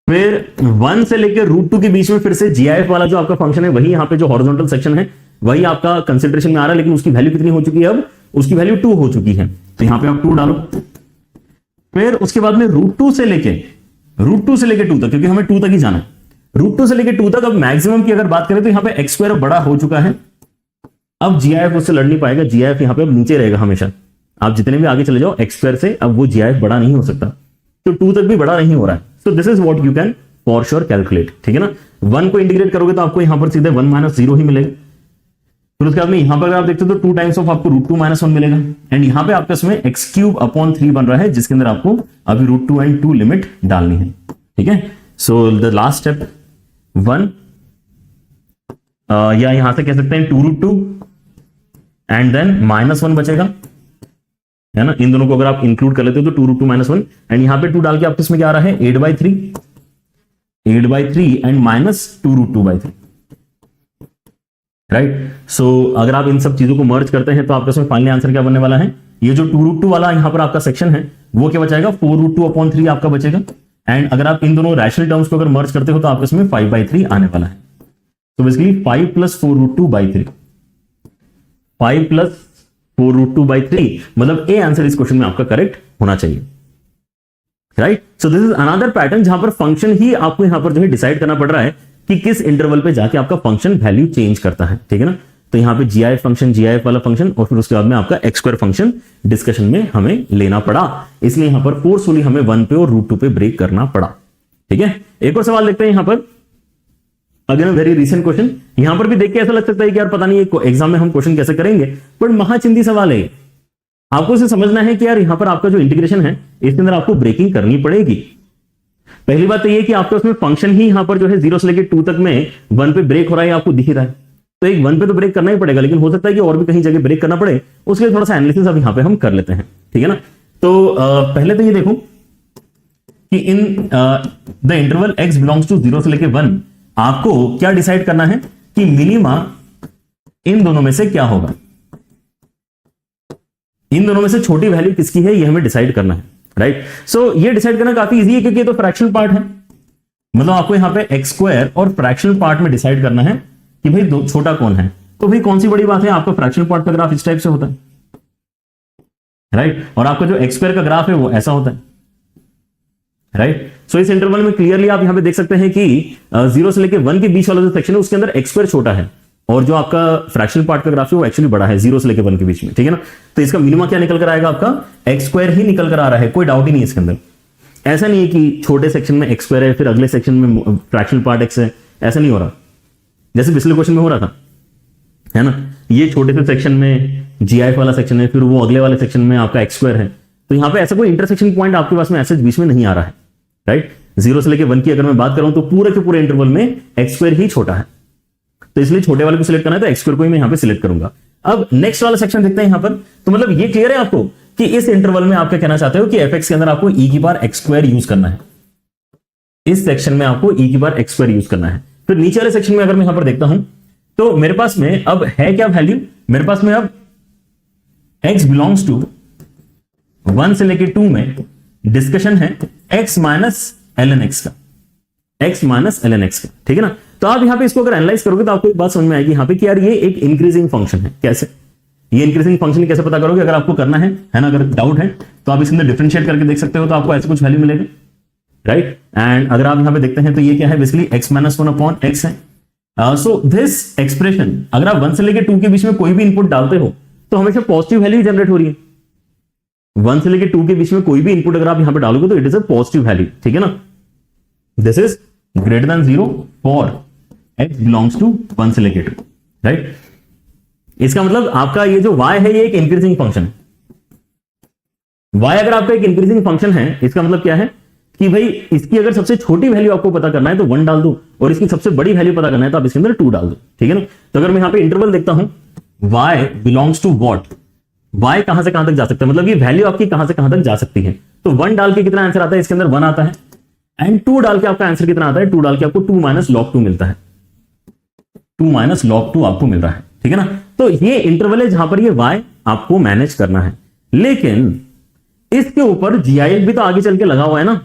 फिर 1 से लेकर √2 के बीच में फिर से GIF वाला जो आपका फंक्शन है वही यहां पे जो हॉरिजॉन्टल सेक्शन है वही आपका कंसिडरेशन में आ रहा है, लेकिन उसकी वैल्यू कितनी हो चुकी है, अब उसकी वैल्यू 2 हो चुकी है, तो यहां पे आप 2 डालो। फिर उसके बाद में √2 से लेके 2 तक, क्योंकि हमें 2 तक ही जाना है, √2 से लेके 2 तक। अब मैक्सिमम की अगर बात करें तो यहां पे x² बड़ा हो चुका है, अब GIF उससे लड़ नहीं पाएगा, GIF यहां पे अब नीचे रहेगा हमेशा। आप जितने भी आगे चले जाओ x² से अब वो GIF बड़ा नहीं हो सकता, तो 2 तक भी बड़ा नहीं हो रहा है। सो this is what you can for sure calculate, ठीक है ना। 1 को इंटीग्रेट करोगे तो आपको यहां पर सीधे 1 - 0 ही मिलेगा। फिर उसके बाद में यहां पर अगर आप देखते हो तो 2 टाइम्स ऑफ आपको √2 - 1 मिलेगा, एंड यहां पे आपके इसमें x³/3 बन रहा है, जिसके अंदर आपको अभी √2 और 2 लिमिट डालनी है, ठीक है। सो द लास्ट स्टेप 1, या यहां से कह सकते हैं 2√2 एंड देन -1 बचेगा, है ना। इन दोनों को अगर आप इंक्लूड कर लेते हो तो 2√2 - 1, एंड यहां पे 2 डाल के आपके इसमें क्या आ रहा है 8/3 एंड -2√2/3, राइट। सो अगर आप इन सब चीजों को मर्ज करते हैं तो आपका इसमें फाइनली आंसर क्या बनने वाला है, ये जो 2√2 वाला यहां पर आपका सेक्शन है वो क्या बचाएगा 4√2/3 आपका बचेगा, एंड अगर आप इन दोनों रैशनल टर्म्स को अगर मर्ज करते हो तो आपके इसमें 5/3 आने वाला है। तो बेसिकली 5 + 4√2/3, 5 + 4√2/3, मतलब ए आंसर इस क्वेश्चन में आपका करेक्ट होना चाहिए, right. So this is another pattern जहां पर फंक्शन ही आपको यहां पर जो है डिसाइड करना पड़ रहा है कि किस इंटरवल पे जाके आपका फंक्शन वैल्यू चेंज करता है, ठीक है ना। तो यहां पे GIF फंक्शन, GIF वाला फंक्शन, और फिर उसके बाद में आपका x² फंक्शन डिस्कशन में हमें लेना पड़ा, इसलिए यहां पर फोर्सफुली हमें 1 पे और √2 पे ब्रेक करना पड़ा, ठीक है। एक और सवाल देखते हैं यहां पर, अगेन वेरी रिसेंट क्वेश्चन। यहां पर भी देख के ऐसा लग सकता है कि यार पता नहीं एग्जाम में हम क्वेश्चन कैसे करेंगे, बट महाचिंदी सवाल है। आपको इसे समझना है कि यार यहां पर आपका जो इंटीग्रेशन है इसके अंदर आपको ब्रेकिंग करनी पड़ेगी। पहली बात तो ये कि आपका उसमें फंक्शन ही यहां पर जो है 0 से लेकर 2 तक में 1 पे ब्रेक हो रहा है, आपको दिख रहा है, तो एक 1 पे तो ब्रेक करना ही पड़ेगा, लेकिन हो सकता है कि और भी कहीं जगह ब्रेक करना पड़े, उसके लिए थोड़ा सा एनालिसिस अब यहां पे हम कर लेते हैं, ठीक है ना। तो पहले तो ये देखो कि in the interval x belongs to 0 से लेकर 1 आपको क्या डिसाइड करना है कि मिनिमा इन दोनों में से क्या होगा, इन दोनों में से छोटी वैल्यू किसकी है, ये हमें डिसाइड करना है, राइट। सो ये डिसाइड करना काफी इजी है क्योंकि ये तो फ्रैक्शनल पार्ट है, मतलब आपको यहां पे एक्स स्क्वायर और फ्रैक्शनल पार्ट में डिसाइड करना है कि भाई दो छोटा कौन है। तो भाई कौन सी बड़ी बात है, आपका फ्रैक्शनल पार्ट का ग्राफ इस टाइप से होता है, राइट, और आपका जो एक्स स्क्वायर का ग्राफ है वो ऐसा होता है, राइट। सो इस इंटरवल में क्लियरली आप यहां पे देख सकते हैं कि 0 से लेकर 1 के बीच वाला जो सेक्शन है उसके अंदर एक्स स्क्वायर छोटा है और जो आपका फ्रैक्शनल पार्ट का ग्राफ है वो एक्चुअली बड़ा है 0 से लेकर 1 के बीच में, ठीक है ना। तो इसका मिनिमा क्या निकल कर आएगा, आपका एक्स स्क्वायर ही निकल कर आ रहा है, कोई डाउट ही नहीं है इसके अंदर। ऐसा नहीं है कि छोटे सेक्शन में एक्स स्क्वायर है फिर अगले सेक्शन में फ्रैक्शनल पार्ट एक्स है, ऐसा नहीं हो रहा जैसे पिछले क्वेश्चन में हो रहा था, है ना। ये छोटे से सेक्शन में जीआईएफ वाला सेक्शन है, फिर वो अगले वाले सेक्शन में आपका एक्स स्क्वायर है। तो यहां पे ऐसा कोई इंटरसेक्शन पॉइंट आपके पास में ऐसे बीच में नहीं आ रहा है, राइट। 0 से लेकर 1 की अगर मैं बात करूं तो पूरे के पूरे इंटरवल में एक्स स्क्वायर ही छोटा है, तो इसलिए छोटे वाले को सिलेक्ट करना है तो एक्स स्क्वायर को ही मैं यहां पे सिलेक्ट करूंगा। अब नेक्स्ट वाला सेक्शन देखते हैं यहां पर। तो मतलब ये क्लियर है आपको कि इस इंटरवल में आप क्या कहना चाहते हो कि एफ(x) के अंदर आपको e की पावर x स्क्वायर यूज करना है, इस सेक्शन में आपको e की पावर x स्क्वायर यूज करना है। फिर नीचे वाले सेक्शन में अगर मैं यहां पर देखता हूं तो मेरे पास में अब है क्या वैल्यू, मेरे पास में अब x बिलोंग्स टू 1 से लेकर 2 में डिस्कशन है x माइनस ln x का, x माइनस ln x का, ठीक है ना। तो आप यहां पे इसको अगर एनालाइज करोगे तो आपको एक बात समझ में आएगी यहां पे कि यार ये एक इंक्रीजिंग फंक्शन है। कैसे ये इंक्रीजिंग फंक्शन कैसे पता करोगे, अगर आपको करना है ना, अगर डाउट है तो आप इसके अंदर डिफरेंशिएट करके देख सकते हो तो आपको ऐसे कुछ वैल्यू मिलेगा, राइट। एंड अगर आप यहां पे देखते हैं तो ये क्या है, basically x minus 1 upon x है। सो दिस एक्सप्रेशन अगर आप 1 से लेकर 2 के बीच में कोई भी इनपुट डालते हो तो हमेशा पॉजिटिव वैल्यू जनरेट हो रही है। 1 से लेकर 2 के बीच में कोई भी इनपुट अगर आप यहां पे डालोगे तो it is a positive value, ठीक है ना। This is greater than 0 for x belongs to 1 से लेकर 2, राइट। इसका मतलब आपका ये जो y है ये एक इंक्रीजिंग फंक्शन है। y अगर आपका एक इंक्रीजिंग फंक्शन है इसका मतलब क्या है कि भाई इसकी अगर सबसे छोटी वैल्यू आपको पता करना है तो 1 डाल दो और इसकी सबसे बड़ी वैल्यू पता करना है तो आप इसके अंदर 2 डाल दो, ठीक है ना। तो अगर मैं यहां पे इंटरवल देखता हूं y belongs to what, y कहां से कहां तक जा सकता है, मतलब ये वैल्यू आपकी कहां से कहां तक जा सकती है। तो 1 डाल के कितना आंसर आता है, इसके अंदर 1 आता है, एंड 2 डाल के आपका आंसर कितना आता है, 2 डाल के आपको 2 माइनस log 2 मिलता है, 2 माइनस log 2 आपको मिल रहा है, ठीक है ना। तो ये इंटरवल है जहां पर ये y आपको मैनेज करना है, लेकिन इसके ऊपर जीआईएफ भी तो आगे चल के लगा हुआ है ना,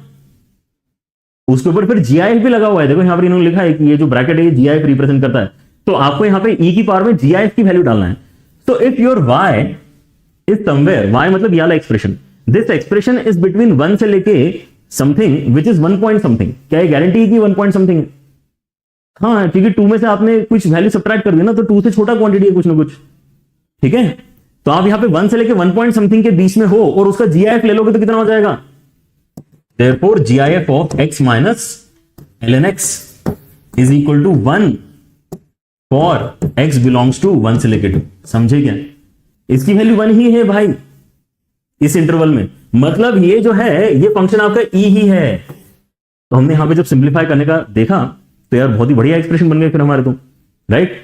उसके ऊपर फिर जीआईएफ भी लगा हुआ है। देखो यहां पर इन्होंने लिखा है कि ये जो ब्रैकेट है ये जीआईएफ रिप्रेजेंट करता है, तो आपको यहां पे e की पावर में जीआईएफ की वैल्यू डालना है। तो if your y is somewhere, y मतलब ये वाला expression, this expression is between 1 से लेके something which is 1 point something, क्या ये गारंटी है कि 1 पॉइंट समथिंग है? हाँ, क्योंकि 2 में से आपने कुछ वैल्यू सब्ट्रैक्ट कर दी ना तो 2 से छोटा क्वांटिटी है कुछ ना कुछ, ठीक है। तो आप यहां पे 1 से लेके 1 पॉइंट समथिंग के बीच में हो और उसका जीआईएफ ले लोगे तो कितना हो जाएगा, therefore GIF of x minus ln x is equal to 1 for x belongs to 1 से लेकर 2। समझे क्या, इसकी वैल्यू 1 ही है भाई इस इंटरवल में, मतलब ये जो है ये फंक्शन आपका e ही है। तो हमने यहां पे जब सिंप्लीफाई करने का देखा तो यार बहुत ही बढ़िया एक्सप्रेशन बन गए फिर हमारे, तो राइट।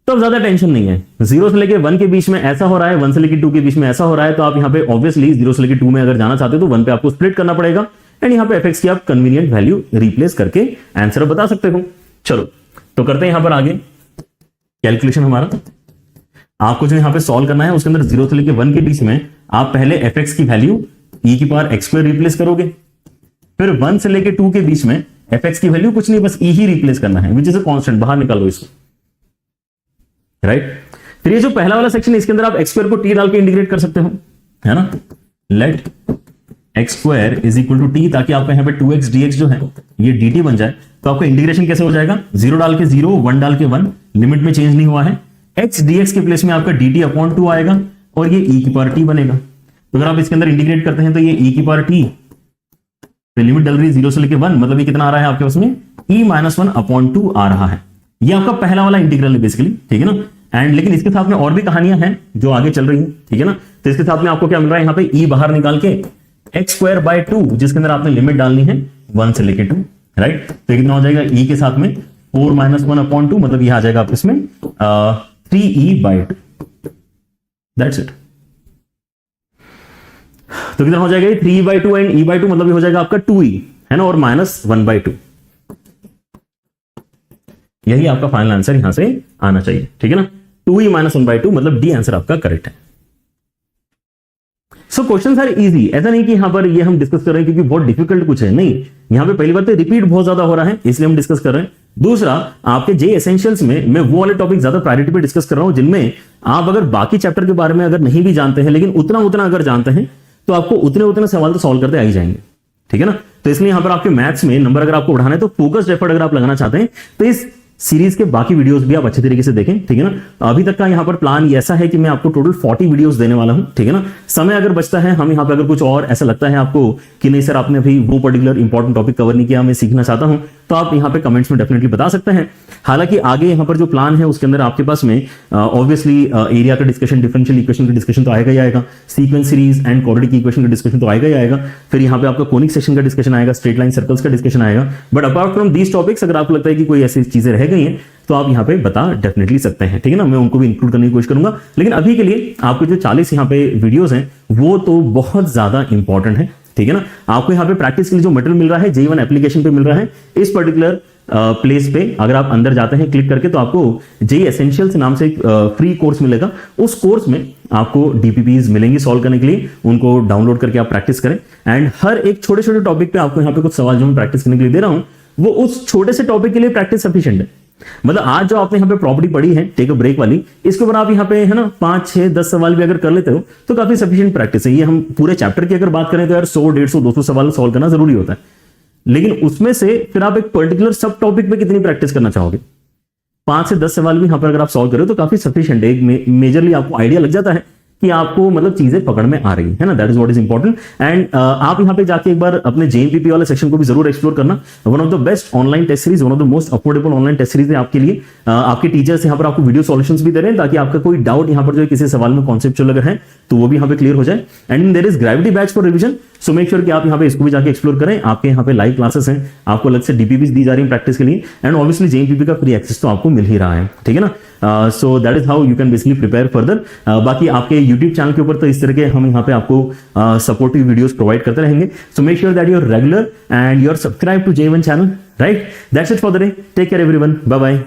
तो ज्यादा टेंशन नहीं है, 0 से लेके 1 के बीच में ऐसा हो रहा है, 1 से लेके 2 के बीच में ऐसा हो रहा है, तो आप यहां पे ऑब्वियसली 0 से लेके 2 में अगर जाना चाहते हो तो 1 पे आपको स्प्लिट करना पड़ेगा एंड यहां पे fx की आप कन्वीनियंट वैल्यू रिप्लेस करके आंसर बता सकते हो। चलो तो करते हैं यहां पर आगे कैलकुलेशन हमारा। आपको जो यहां पे सॉल्व करना है उसके अंदर 0 से लेके 1 के बीच में आप पहले fx की वैल्यू e की पावर x स्क्वायर रिप्लेस करोगे, फिर 1 से लेके 2 के बीच में fx की वैल्यू कुछ नहीं बस e ही रिप्लेस करना है, विच इज अ कांस्टेंट, बाहर निकालो इसको, राइट। फिर ये जो पहला वाला सेक्शन है इसके अंदर आप x स्क्वायर को t डाल के इंटीग्रेट कर सकते हो, है ना। Let x square is equal to t, ताकि आपका यहां पे 2x dx जो है ये dt बन जाए। तो आपका इंटीग्रेशन कैसे हो जाएगा, 0 डाल के 0, 1 डाल के 1, लिमिट में चेंज नहीं हुआ है, x dx के प्लेस में आपका dt अपॉन 2 आएगा और ये e की पावर t बनेगा। तो अगर आप इसके अंदर इंटीग्रेट करते हैं तो ये e की पावर t, तो लिमिट डल रही है 0 से लेके 1, मतलब ये कितना आ रहा है आपके पास में e माइनस 1 अपॉन 2 आ रहा है। ये आपका पहला वाला इंटीग्रल है बेसिकली, ठीक है ना। एंड लेकिन इसके साथ में और भी कहानियां हैं जो आगे चल रही हैं, ठीक है ना। तो इसके साथ में आपको क्या मिल रहा है यहाँ पे e बाहर निकाल के x स्क्वायर बाय 2, जिसके अंदर आपने लिमिट डालनी है 1 से लेके 2, राइट। तो ये कितना हो जाएगा e के साथ में 4 माइनस 1 अपॉन 2, मतलब ये आ जाएगा आपको इसमें 3e बाय 2, दैट्स इट। तो कितना हो जाएगा 3e bye 2 and e bye 2, मतलब ये हो जाएगा आपका 2e, है ना, और माइनस 1 बाय 2। यही आपका फाइनल आंसर यहां से आना चाहिए, ठीक है ना। 2e - 1/2 मतलब डी आंसर आपका करेक्ट है। सो क्वेश्चन आर इजी, ऐसा नहीं कि यहां पर ये हम डिस्कस कर रहे हैं क्योंकि बहुत डिफिकल्ट कुछ है, नहीं, यहां पे पहली बात तो रिपीट बहुत ज्यादा हो रहा है इसलिए हम डिस्कस कर रहे हैं। दूसरा, आपके जे एसेंशियल्स में मैं वो वाले टॉपिक ज्यादा प्रायोरिटी पे डिस्कस कर रहा हूं जिनमें आप अगर बाकी चैप्टर के बारे में अगर नहीं भी जानते हैं लेकिन उतना उतना अगर जानते हैं तो आपको उतने उतने सवाल तो सॉल्व करते आ ही जाएंगे, ठीक है ना। तो इसलिए यहां पर आपके मैथ्स में नंबर अगर आपको बढ़ाना है तो फोकस्ड एफर्ट अगर आप लगाना चाहते हैं तो इस सीरीज के बाकी वीडियोस भी आप अच्छे तरीके से देखें, ठीक है ना। अभी तक का यहां पर प्लान ऐसा है कि मैं आपको टोटल 40 वीडियोस देने वाला हूं, ठीक है ना। समय अगर बचता है, हम यहां पे अगर कुछ और ऐसा लगता है आपको कि नहीं सर आपने अभी वो पर्टिकुलर इंपॉर्टेंट टॉपिक कवर नहीं किया, मैं सीखना चाहता हूं, तो आप यहां पे कमेंट्स में डेफिनेटली बता सकते हैं। हालांकि आगे यहां पर जो प्लान है उसके अंदर आपके पास में ऑब्वियसली एरिया का डिस्कशन, डिफरेंशियल इक्वेशन का डिस्कशन तो आएगा ही आएगा, sequence series and quadratic equation का डिस्कशन तो आएगा ही आएगा, फिर यहां पे आपका कोनिक सेक्शन का डिस्कशन आएगा, स्ट्रेट लाइन सर्कल्स का डिस्कशन आएगा। But apart from these topics अगर आपको लगता है कि कोई ऐसी चीजें रह गई हैं तो आप यहां पे बता डेफिनेटली सकते हैं, ठीक है ना। मैं उनको भी इंक्लूड करने की कोशिश करूंगा, लेकिन अभी के लिए आपके जो 40 यहां पे वीडियोस हैं वो तो बहुत ज्यादा इंपॉर्टेंट है, ठीक है ना। आपको यहां पे प्रैक्टिस के लिए जो मटेरियल मिल रहा है J1 एप्लीकेशन पे मिल रहा है, इस पर्टिकुलर प्लेस पे अगर आप अंदर जाते हैं क्लिक करके तो आपको जे एसेंशियल्स नाम से एक फ्री कोर्स मिलेगा। उस कोर्स में आपको डीपीपीज मिलेंगे सॉल्व करने के लिए, उनको डाउनलोड करके आप प्रैक्टिस करें। एंड हर एक छोटे छोटे टॉपिक पे आपको यहाँ पे कुछ सवाल जो मैं प्रैक्टिस करने के लिए दे रहा हूं वो उस छोटे से टॉपिक के लिए प्रैक्टिस सफिशिएंट है। मतलब आज जो आपने यहाँ पे प्रॉपर्टी पढ़ी है टेक अ ब्रेक वाली, इसके ऊपर आप यहाँ पे है ना 5, 6, 10 सवाल भी अगर कर लेते हो तो काफी सफिशिएंट प्रैक्टिस है। ये हम पूरे चैप्टर की अगर बात करें तो यार 100, 150, 200 सवाल सॉल्व करना जरूरी होता है, लेकिन उसमें से फिर आप एक पर्टिकुलर सब टॉपिक पे कितनी प्रैक्टिस करना चाहोगे। 5 से 10 सवाल भी यहां पर अगर आप सॉल्व करो तो काफी सफिशिएंट है, एक मेजरली आपको आइडिया लग जाता है कि आपको मतलब चीजें पकड़ में आ रही है ना। That is what is important. And आप यहां पे जाके एक बार अपने जेएमपीपी वाले सेक्शन को भी जरूर एक्सप्लोर करना। One of the best online test series, one of the most affordable online test series है आपके लिए। आपके टीचर्स यहां पर आपको वीडियो सॉल्यूशंस भी दे रहे हैं ताकि आपका कोई डाउट यहां पर जो किसी सवाल में कॉन्सेप्चुअल अगर है तो वो भी यहां पे क्लियर हो जाए। And there is gravity batch for revision, so make sure कि आप यहां पे इसको भी जाके एक्सप्लोर करें। आपके यहां पे लाइव क्लासेस हैं, आपको अलग से डीपीपीज दी जा रही है प्रैक्टिस के लिए, एंड ऑब्वियसली जेएमपीपी का फ्री एक्सेस तो आपको मिल ही रहा है, ठीक है ना। So that is how you can basically prepare further. बाकी आपके यूट्यूब चैनल के ऊपर तो इस तरह के हम यहाँ पे आपको सपोर्टिव वीडियोस प्रोवाइड करते रहेंगे। So make sure that you are regular and you are subscribe to J1 channel, right. That's it for the day, take care everyone, bye bye.